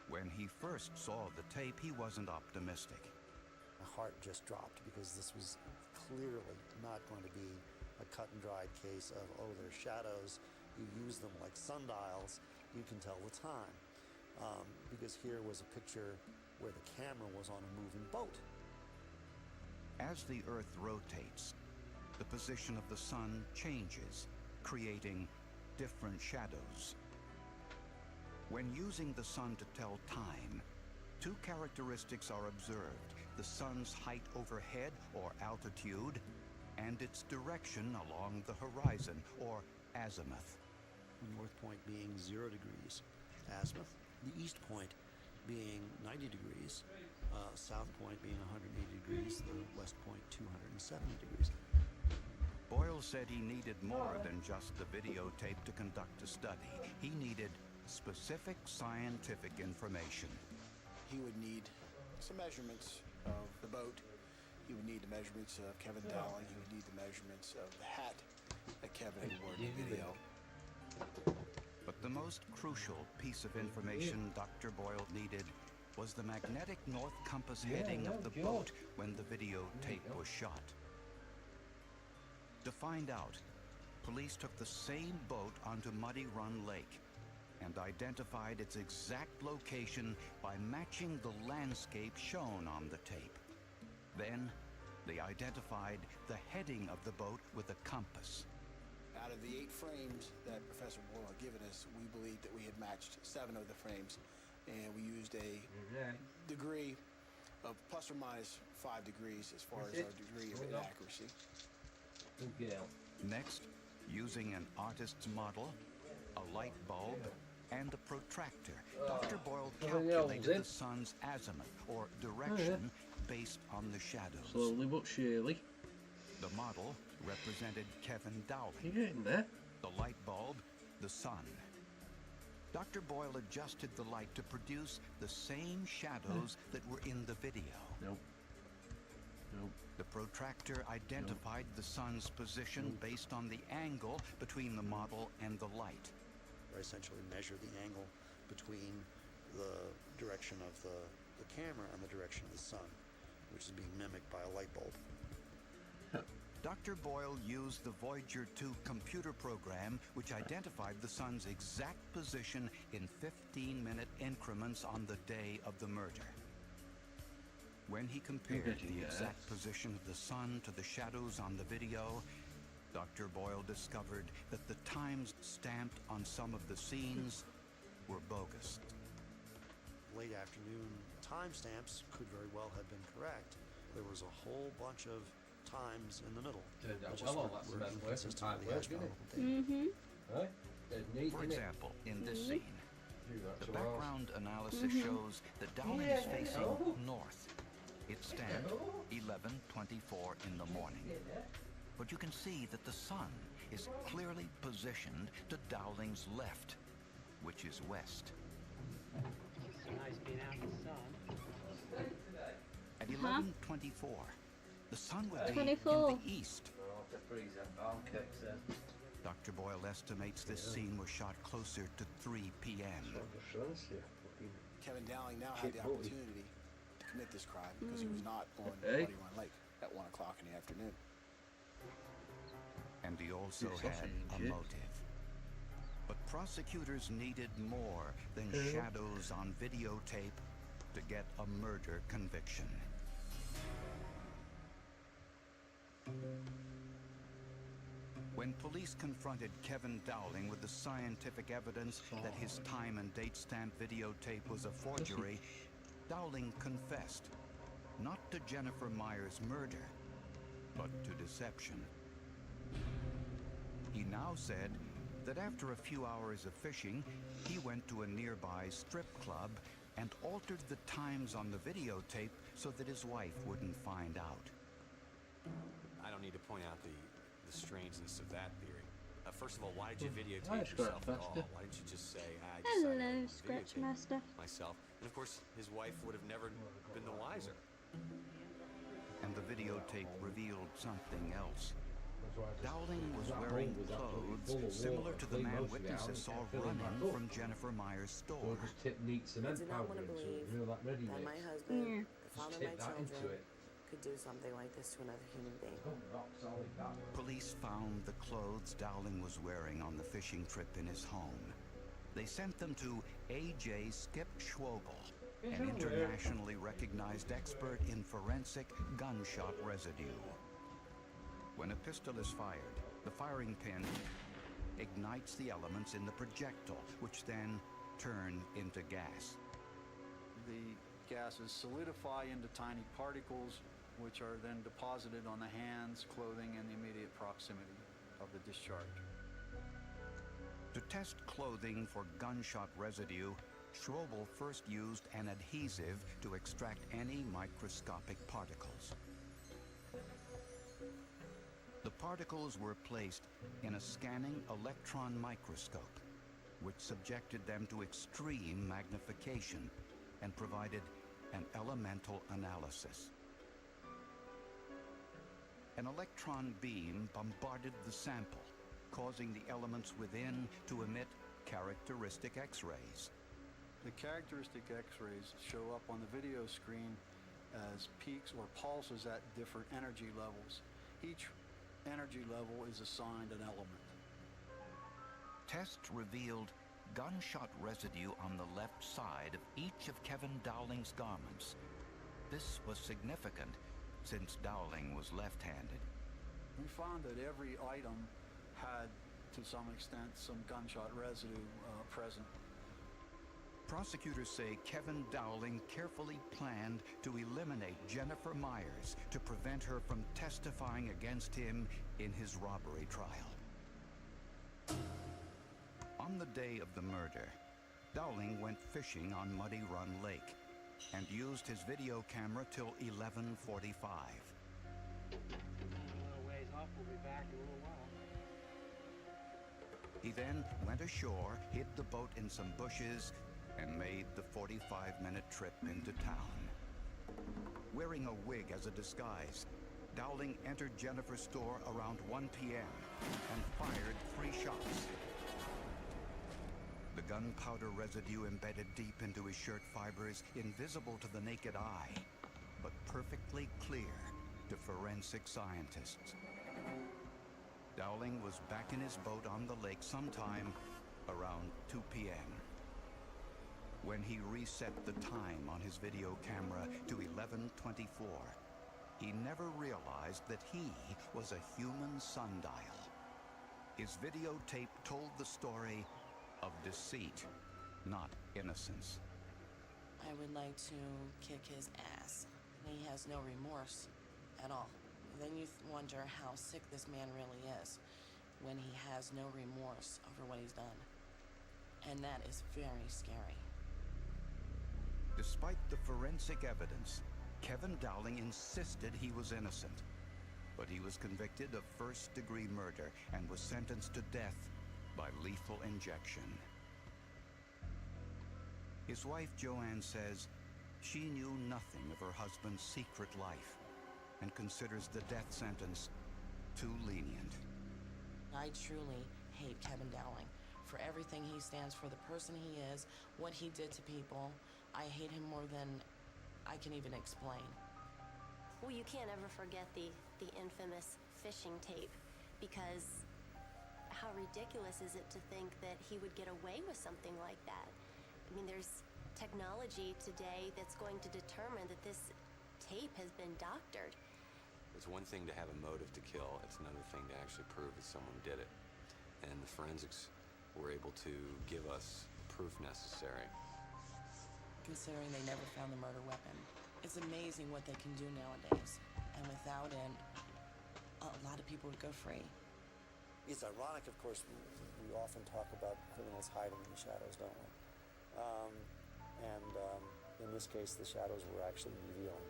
When he first saw the tape, he wasn't optimistic. My heart just dropped because this was clearly not going to be a cut and dried case of, oh, there's shadows, you use them like sundials, you can tell the time. Because here was a picture where the camera was on a moving boat. As the Earth rotates, the position of the sun changes, creating different shadows. When using the sun to tell time, two characteristics are observed: the sun's height overhead, or altitude, and its direction along the horizon, or azimuth. North point being 0 degrees, azimuth. The east point being 90 degrees, south point being 180 degrees, the west point 270 degrees. Boyle said he needed more than just the videotape to conduct a study. He needed specific scientific information. He would need some measurements of the boat. He would need the measurements of Kevin Dowling. He would need the measurements of the hat that Kevin wore in the video. But the most crucial piece of information Dr. Boyle needed was the magnetic north compass heading of the boat when the videotape was shot. To find out, police took the same boat onto Muddy Run Lake and identified its exact location by matching the landscape shown on the tape. Then, they identified the heading of the boat with a compass. Out of the 8 frames that Professor Boyle had given us, we believed that we had matched 7 of the frames, and we used a degree of plus or minus 5 degrees as far as our degree of inaccuracy. Next, using an artist's model, a light bulb, and a protractor, Dr. Boyle calculated the sun's azimuth, or direction, based on the shadows. Slowly but surely. The model represented Kevin Dowling. You're getting there. The light bulb, the sun. Dr. Boyle adjusted the light to produce the same shadows that were in the video. Nope. The protractor identified the sun's position based on the angle between the model and the light. I essentially measure the angle between the direction of the camera and the direction of the sun, which is being mimicked by a light bulb. Dr. Boyle used the Voyager 2 computer program, which identified the sun's exact position in 15-minute increments on the day of the murder. When he compared the exact position of the sun to the shadows on the video, Dr. Boyle discovered that the times stamped on some of the scenes were bogus. Late afternoon timestamps could very well have been correct. There was a whole bunch of times in the middle, which is were inconsistent with the astronomical data. For example, in this scene, The background analysis shows that Dowling is facing north. It's stand 11:24 in the morning. But you can see that the sun is clearly positioned to Dowling's left, which is west. It's so nice being out in the sun. At 11:24, the sun would be 24. in the east. Dr. Boyle estimates this scene was shot closer to 3 p.m. Kevin Dowling now had the opportunity to commit this crime because he was not on Muddy Run Lake at 1 o'clock in the afternoon. And he also had a motive. But prosecutors needed more than shadows on videotape to get a murder conviction. When police confronted Kevin Dowling with the scientific evidence that his time and date stamp videotape was a forgery, Dowling confessed, not to Jennifer Myers' murder, but to deception. He now said that after a few hours of fishing, he went to a nearby strip club and altered the times on the videotape so that his wife wouldn't find out. I don't need to point out the strangeness of that theory. First of all, why did you videotape yourself at all? Why didn't you just say, I decided Hello, I want to Scratch videotape Master. myself? And of course, his wife would have never been the wiser. And the videotape revealed something else. Dowling was wearing clothes similar to the man witnesses saw running from Jennifer Myers' store. I do not want to believe that my husband, the father of my children, could do something like this to another human being. Police found the clothes Dowling was wearing on the fishing trip in his home. They sent them to A.J. Skip Schwobel, an internationally recognized expert in forensic gunshot residue. When a pistol is fired, the firing pin ignites the elements in the projectile, which then turn into gas. The gases solidify into tiny particles, which are then deposited on the hands, clothing, and the immediate proximity of the discharge. To test clothing for gunshot residue, Schwobel first used an adhesive to extract any microscopic particles. The particles were placed in a scanning electron microscope, which subjected them to extreme magnification and provided an elemental analysis. An electron beam bombarded the sample, causing the elements within to emit characteristic X-rays. The characteristic X-rays show up on the video screen as peaks or pulses at different energy levels. Each energy level is assigned an element. Tests revealed gunshot residue on the left side of each of Kevin Dowling's garments. This was significant since Dowling was left-handed. We found that every item had, to some extent, some gunshot residue present. Prosecutors say Kevin Dowling carefully planned to eliminate Jennifer Myers to prevent her from testifying against him in his robbery trial. On the day of the murder, Dowling went fishing on Muddy Run Lake and used his video camera till 11:45. A little ways off, we'll be back in a little while. He then went ashore, hid the boat in some bushes, and made the 45-minute trip into town. Wearing a wig as a disguise, Dowling entered Jennifer's store around 1 p.m. and fired 3 shots. The gunpowder residue embedded deep into his shirt fibers, invisible to the naked eye, but perfectly clear to forensic scientists. Dowling was back in his boat on the lake sometime around 2 p.m. When he reset the time on his video camera to 11:24, he never realized that he was a human sundial. His videotape told the story of deceit, not innocence. I would like to kick his ass. He has no remorse at all. Then you wonder how sick this man really is when he has no remorse over what he's done. And that is very scary. Despite the forensic evidence, Kevin Dowling insisted he was innocent. But he was convicted of first-degree murder and was sentenced to death by lethal injection. His wife, Joanne, says she knew nothing of her husband's secret life and considers the death sentence too lenient. I truly hate Kevin Dowling for everything he stands for, the person he is, what he did to people. I hate him more than I can even explain. Well, you can't ever forget the infamous fishing tape, because how ridiculous is it to think that he would get away with something like that? I mean, there's technology today that's going to determine that this tape has been doctored. It's one thing to have a motive to kill, it's another thing to actually prove that someone did it. And the forensics were able to give us the proof necessary. Considering they never found the murder weapon, it's amazing what they can do nowadays. And without it, a lot of people would go free. It's ironic, of course, we often talk about criminals hiding in the shadows, don't we? In this case, the shadows were actually revealing.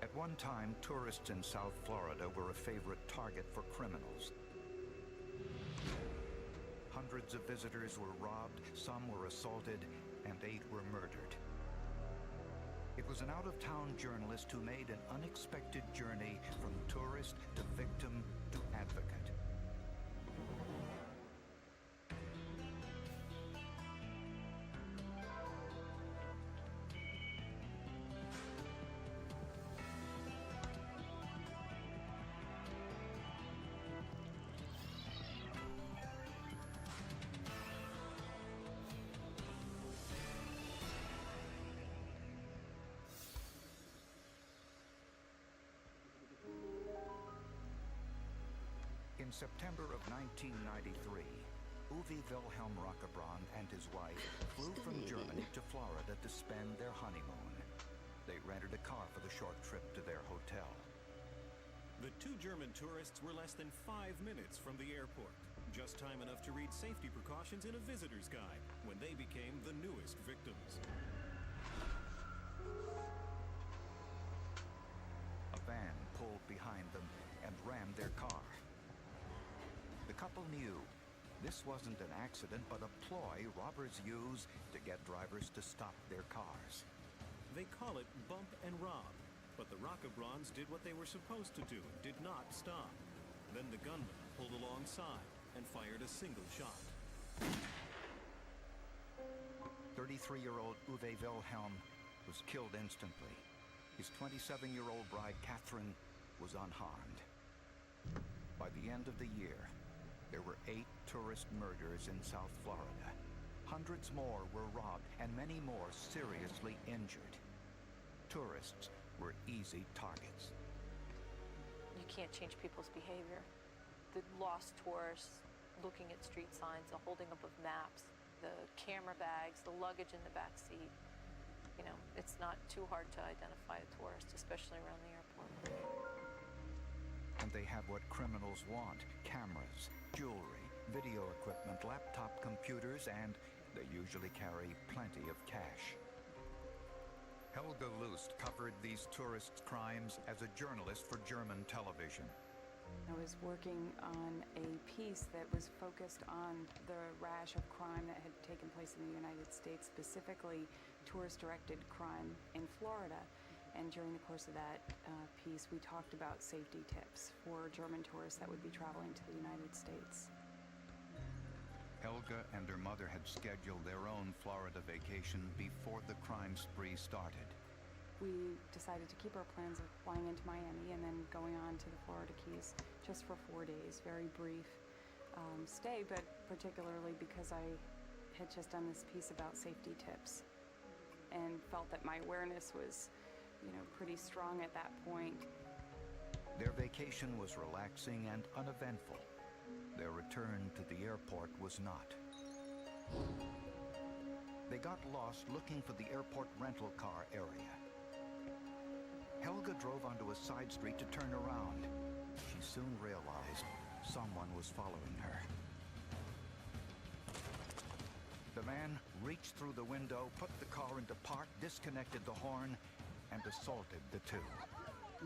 At one time, tourists in South Florida were a favorite target for criminals. Hundreds of visitors were robbed, some were assaulted, and 8 were murdered. It was an out-of-town journalist who made an unexpected journey from tourist to victim to advocate. In September of 1993, Uwe Wilhelm Rockebrand and his wife flew from Germany to Florida to spend their honeymoon. They rented a car for the short trip to their hotel. The 2 German tourists were less than 5 minutes from the airport, just time enough to read safety precautions in a visitor's guide when they became the newest victims. A van pulled behind them and rammed their car. The couple knew this wasn't an accident, but a ploy robbers use to get drivers to stop their cars. They call it bump and rob, but the Rockabronds did what they were supposed to do and did not stop. Then the gunman pulled alongside and fired a single shot. 33-year-old Uwe Wilhelm was killed instantly. His 27-year-old bride, Catherine, was unharmed. By the end of the year, there were 8 tourist murders in South Florida. Hundreds more were robbed and many more seriously injured. Tourists were easy targets. You can't change people's behavior. The lost tourists, looking at street signs, the holding up of maps, the camera bags, the luggage in the back seat. You know, it's not too hard to identify a tourist, especially around the airport. And they have what criminals want: cameras, jewelry, video equipment, laptop computers, and they usually carry plenty of cash. Helga Lust covered these tourists' crimes as a journalist for German television. I was working on a piece that was focused on the rash of crime that had taken place in the United States, specifically tourist-directed crime in Florida. And during the course of that piece, we talked about safety tips for German tourists that would be traveling to the United States. Helga and her mother had scheduled their own Florida vacation before the crime spree started. We decided to keep our plans of flying into Miami and then going on to the Florida Keys just for 4 days, very brief stay, but particularly because I had just done this piece about safety tips and felt that my awareness was, pretty strong at that point. Their vacation was relaxing and uneventful. Their return to the airport was not. They got lost looking for the airport rental car area. Helga drove onto a side street to turn around. She soon realized someone was following her. The man reached through the window, put the car into park, disconnected the horn, and assaulted the two.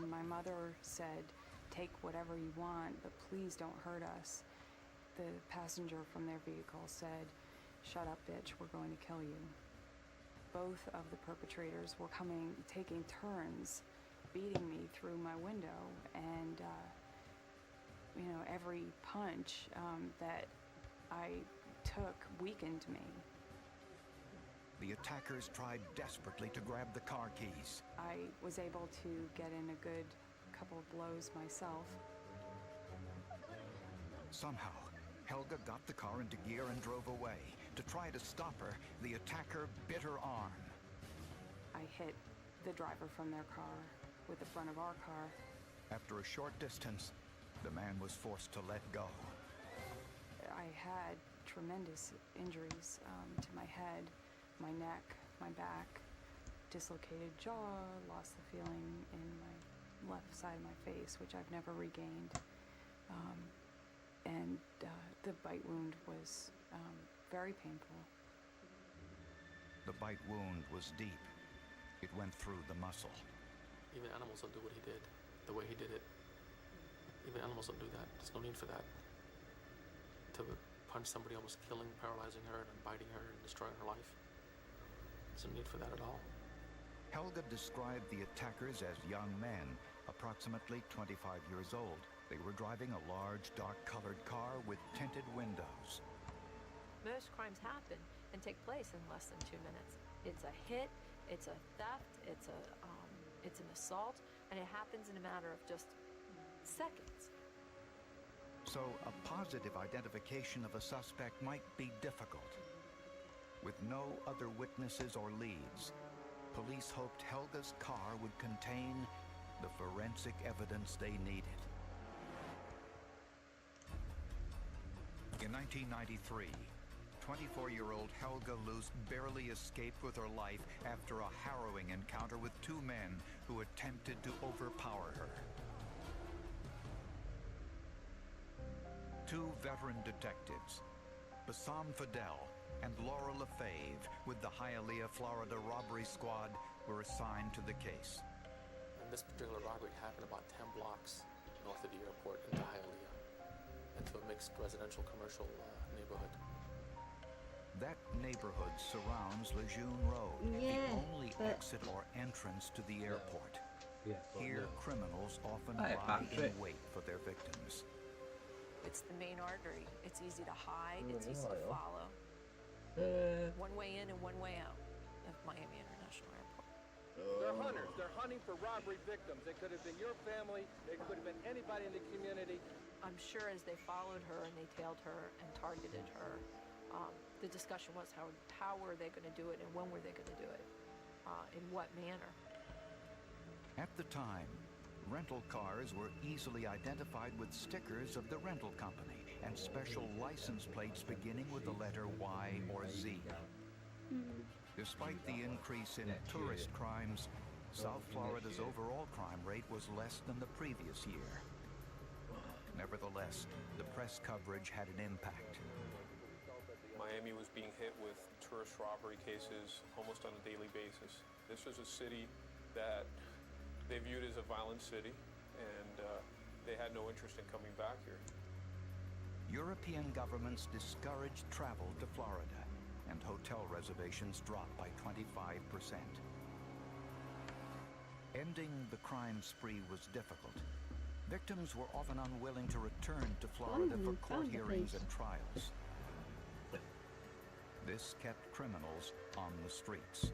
My mother said, "Take whatever you want, but please don't hurt us." The passenger from their vehicle said, "Shut up, bitch, we're going to kill you." Both of the perpetrators were taking turns, beating me through my window, and every punch that I took weakened me. The attackers tried desperately to grab the car keys. I was able to get in a good couple of blows myself. Somehow, Helga got the car into gear and drove away. To try to stop her, the attacker bit her arm. I hit the driver from their car with the front of our car. After a short distance, the man was forced to let go. I had tremendous injuries to my head, my neck, my back, dislocated jaw, lost the feeling in my left side of my face, which I've never regained. And the bite wound was very painful. The bite wound was deep. It went through the muscle. Even animals don't do what he did, the way he did it. Even animals don't do that. There's no need for that. To punch somebody, almost killing, paralyzing her, and biting her and destroying her life. There's no need for that at all. Helga described the attackers as young men, approximately 25 years old. They were driving a large, dark-colored car with tinted windows. Most crimes happen and take place in less than 2 minutes. It's a hit, it's a theft, it's an assault, and it happens in a matter of just seconds. So a positive identification of a suspect might be difficult. With no other witnesses or leads, police hoped Helga's car would contain the forensic evidence they needed. In 1993, 24-year-old Helga Luce barely escaped with her life after a harrowing encounter with two men who attempted to overpower her. Two veteran detectives, Bassam Fidel and Laura Lefebvre, with the Hialeah, Florida robbery squad, were assigned to the case. And this particular robbery happened about 10 blocks north of the airport into Hialeah, into a mixed residential commercial neighborhood. That neighborhood surrounds Lejeune Road, the only exit or entrance to the airport. Here, criminals often lie in wait for their victims. It's the main artery. It's easy to hide, it's easy to follow. One way in and one way out of Miami International Airport. They're hunters. They're hunting for robbery victims. It could have been your family. It could have been anybody in the community. I'm sure as they followed her and they tailed her and targeted her, the discussion was how were they going to do it and when were they going to do it, in what manner. At the time, rental cars were easily identified with stickers of the rental company and special license plates beginning with the letter Y or Z. Despite the increase in tourist crimes, South Florida's overall crime rate was less than the previous year. Nevertheless, the press coverage had an impact. Miami was being hit with tourist robbery cases almost on a daily basis. This was a city that they viewed as a violent city, and they had no interest in coming back here. European governments discouraged travel to Florida, and hotel reservations dropped by 25%. Ending the crime spree was difficult. Victims were often unwilling to return to Florida for court hearings and trials. This kept criminals on the streets.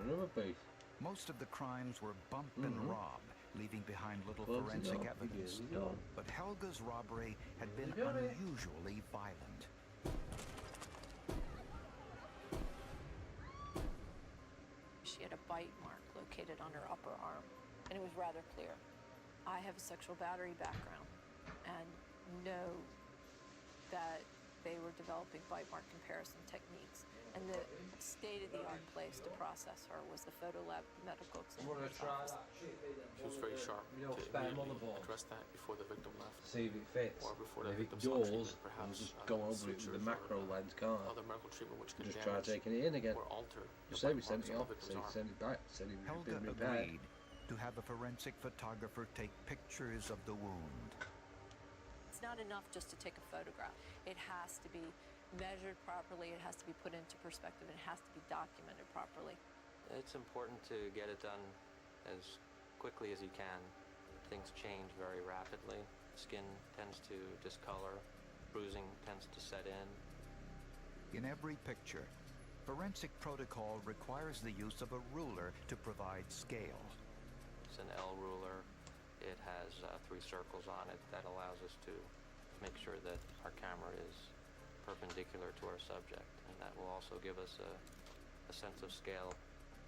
Another piece. Most of the crimes were bump and rob, leaving behind little Well, forensic he's evidence. on. But Helga's robbery had been He's on it. unusually violent. She had a bite mark located on her upper arm, and it was rather clear. I have a sexual battery background and know that they were developing bite mark comparison techniques. And the state-of-the-art place to process her was the photo lab medical examiner's office. She was very sharp to immediately address that before the victim left. See if it fits. Or before the And if it victim's on does, treatment, perhaps just go over it with the sutures macro or, lens, can't I? other medical treatment which can Just try damage taking it in again. or alter Just the say we bite sent marks it on off. the Say victim's we arm. sent it back. Said it Helga been repaired. agreed to have a forensic photographer take pictures of the wound. It's not enough just to take a photograph. It has to be measured properly, it has to be put into perspective, it has to be documented properly. It's important to get it done as quickly as you can. Things change very rapidly. Skin tends to discolor, bruising tends to set in. In every picture, forensic protocol requires the use of a ruler to provide scale. It's an L ruler. It has 3 circles on it that allows us to make sure that our camera is perpendicular to our subject, and that will also give us a sense of scale.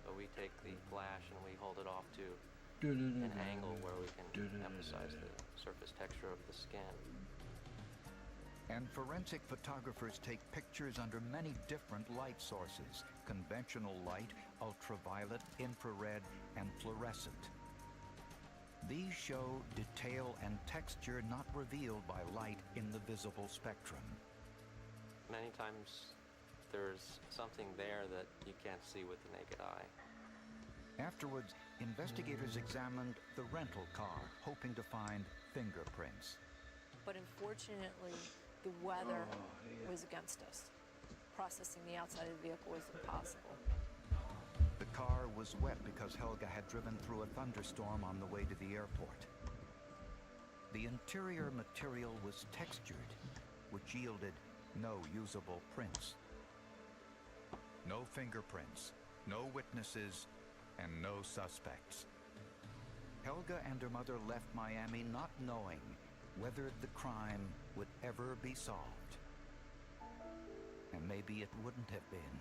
So we take the flash and we hold it off to an angle where we can emphasize the surface texture of the skin. And forensic photographers take pictures under many different light sources: conventional light, ultraviolet, infrared, and fluorescent. These show detail and texture not revealed by light in the visible spectrum. Many times there's something there that you can't see with the naked eye. Afterwards, investigators examined the rental car, hoping to find fingerprints. But unfortunately, the weather was against us. Processing the outside of the vehicle was impossible. The car was wet because Helga had driven through a thunderstorm on the way to the airport. The interior material was textured, which yielded no usable prints. No fingerprints, no witnesses, and no suspects. Helga and her mother left Miami not knowing whether the crime would ever be solved. And maybe it wouldn't have been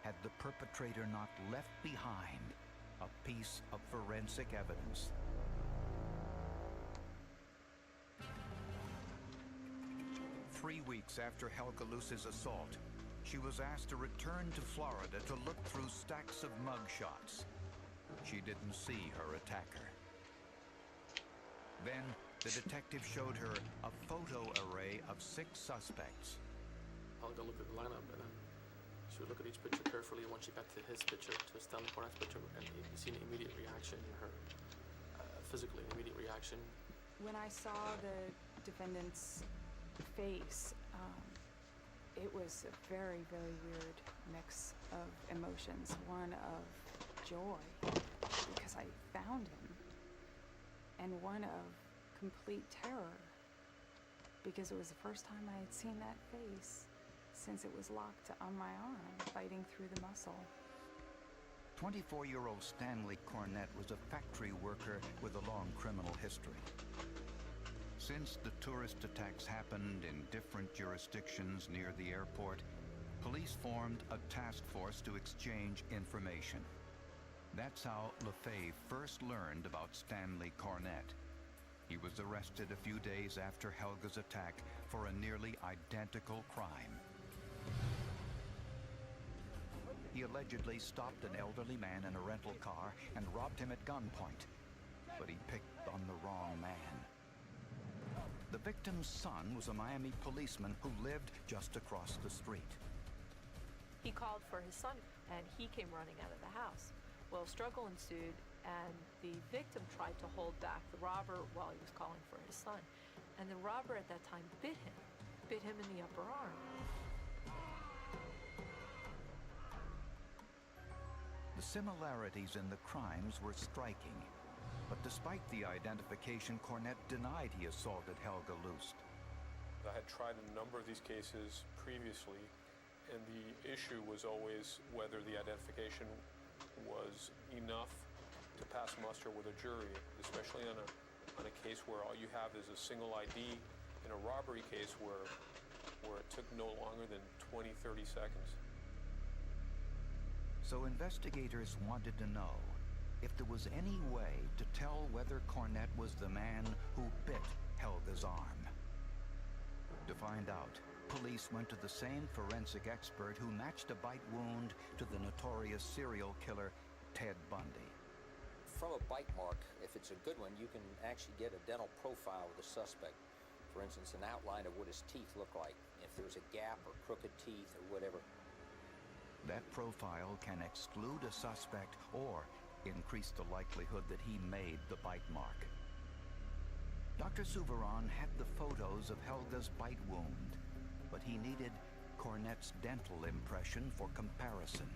had the perpetrator not left behind a piece of forensic evidence. Three weeks after Helga Luce's assault, she was asked to return to Florida to look through stacks of mugshots. She didn't see her attacker. Then, the detective showed her a photo array of 6 suspects. Helga looked at the lineup, and then she would look at each picture carefully. Once she got to his picture, to Stanley Cornett's picture, and you see an immediate reaction in her, physically, an immediate reaction. When I saw the defendant's face, it was a very, very weird mix of emotions. One of joy, because I found him, and one of complete terror, because it was the first time I had seen that face since it was locked on my arm, biting through the muscle. 24-year-old Stanley Cornett was a factory worker with a long criminal history. Since the tourist attacks happened in different jurisdictions near the airport, police formed a task force to exchange information. That's how LaFave first learned about Stanley Cornett. He was arrested a few days after Helga's attack for a nearly identical crime. He allegedly stopped an elderly man in a rental car and robbed him at gunpoint, but he picked on the wrong man. The victim's son was a Miami policeman who lived just across the street. He called for his son, and he came running out of the house. Well, a struggle ensued, and the victim tried to hold back the robber while he was calling for his son. And the robber at that time bit him in the upper arm. The similarities in the crimes were striking, but despite the identification, Cornett denied he assaulted Helga Luce. I had tried a number of these cases previously, And the issue was always whether the identification was enough to pass muster with a jury, especially on a case where all you have is a single ID in a robbery case where it took no longer than 20, 30 seconds. So investigators wanted to know if there was any way to tell whether Cornett was the man who bit Helga's arm. To find out, police went to the same forensic expert who matched a bite wound to the notorious serial killer Ted Bundy. From a bite mark, if it's a good one, you can actually get a dental profile of the suspect. For instance, an outline of what his teeth look like, if there's a gap or crooked teeth or whatever. That profile can exclude a suspect or increase the likelihood that he made the bite mark. Dr. Souveron had the photos of Helga's bite wound, but he needed Cornett's dental impression for comparison.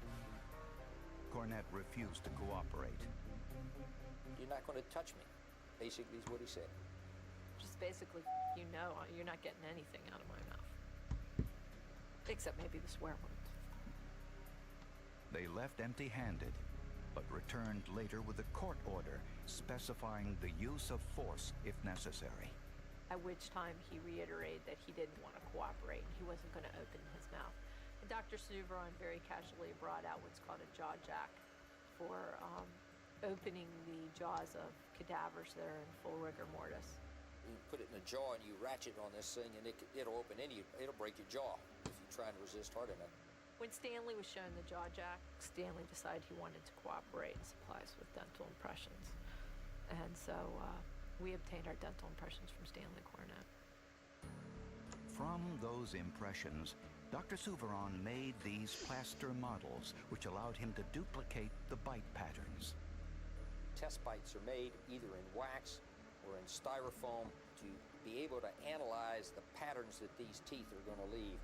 Cornett refused to cooperate. You're not going to touch me, basically is what he said. Just basically, you know, you're not getting anything out of my mouth. Except maybe the swear word. They left empty-handed, but returned later with a court order specifying the use of force if necessary. At which time he reiterated that he didn't want to cooperate and he wasn't going to open his mouth. And Dr. Souveron very casually brought out what's called a jaw jack for opening the jaws of cadavers that are in full rigor mortis. You put it in the jaw and you ratchet on this thing and it'll open it'll break your jaw if you try to resist hard enough. When Stanley was shown the jaw jack, Stanley decided he wanted to cooperate and supply us with dental impressions. And so we obtained our dental impressions from Stanley Cornett. From those impressions, Dr. Souveron made these plaster models which allowed him to duplicate the bite patterns. Test bites are made either in wax or in styrofoam to be able to analyze the patterns that these teeth are going to leave.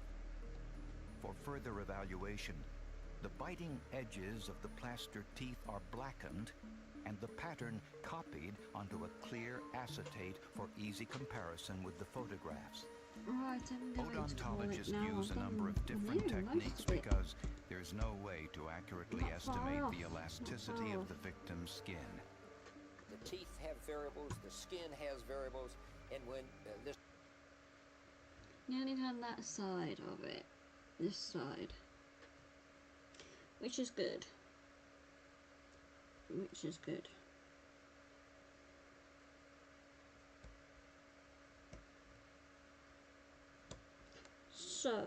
For further evaluation, the biting edges of the plaster teeth are blackened and the pattern copied onto a clear acetate for easy comparison with the photographs. Right, I'm going to call it Odontologists now. use a number of different techniques because there's no way to accurately estimate the elasticity of the victim's skin. The teeth have variables, the skin has variables, and when this... Nearly done that side of it. This side. Which is good. Which is good. So,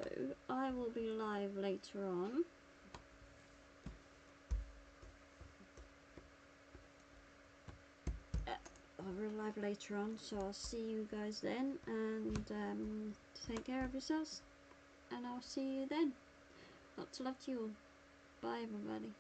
I will be live later on. I'll be live later on, so I'll see you guys then, and take care of yourselves, and I'll see you then. Lots of love to you all. Bye everybody.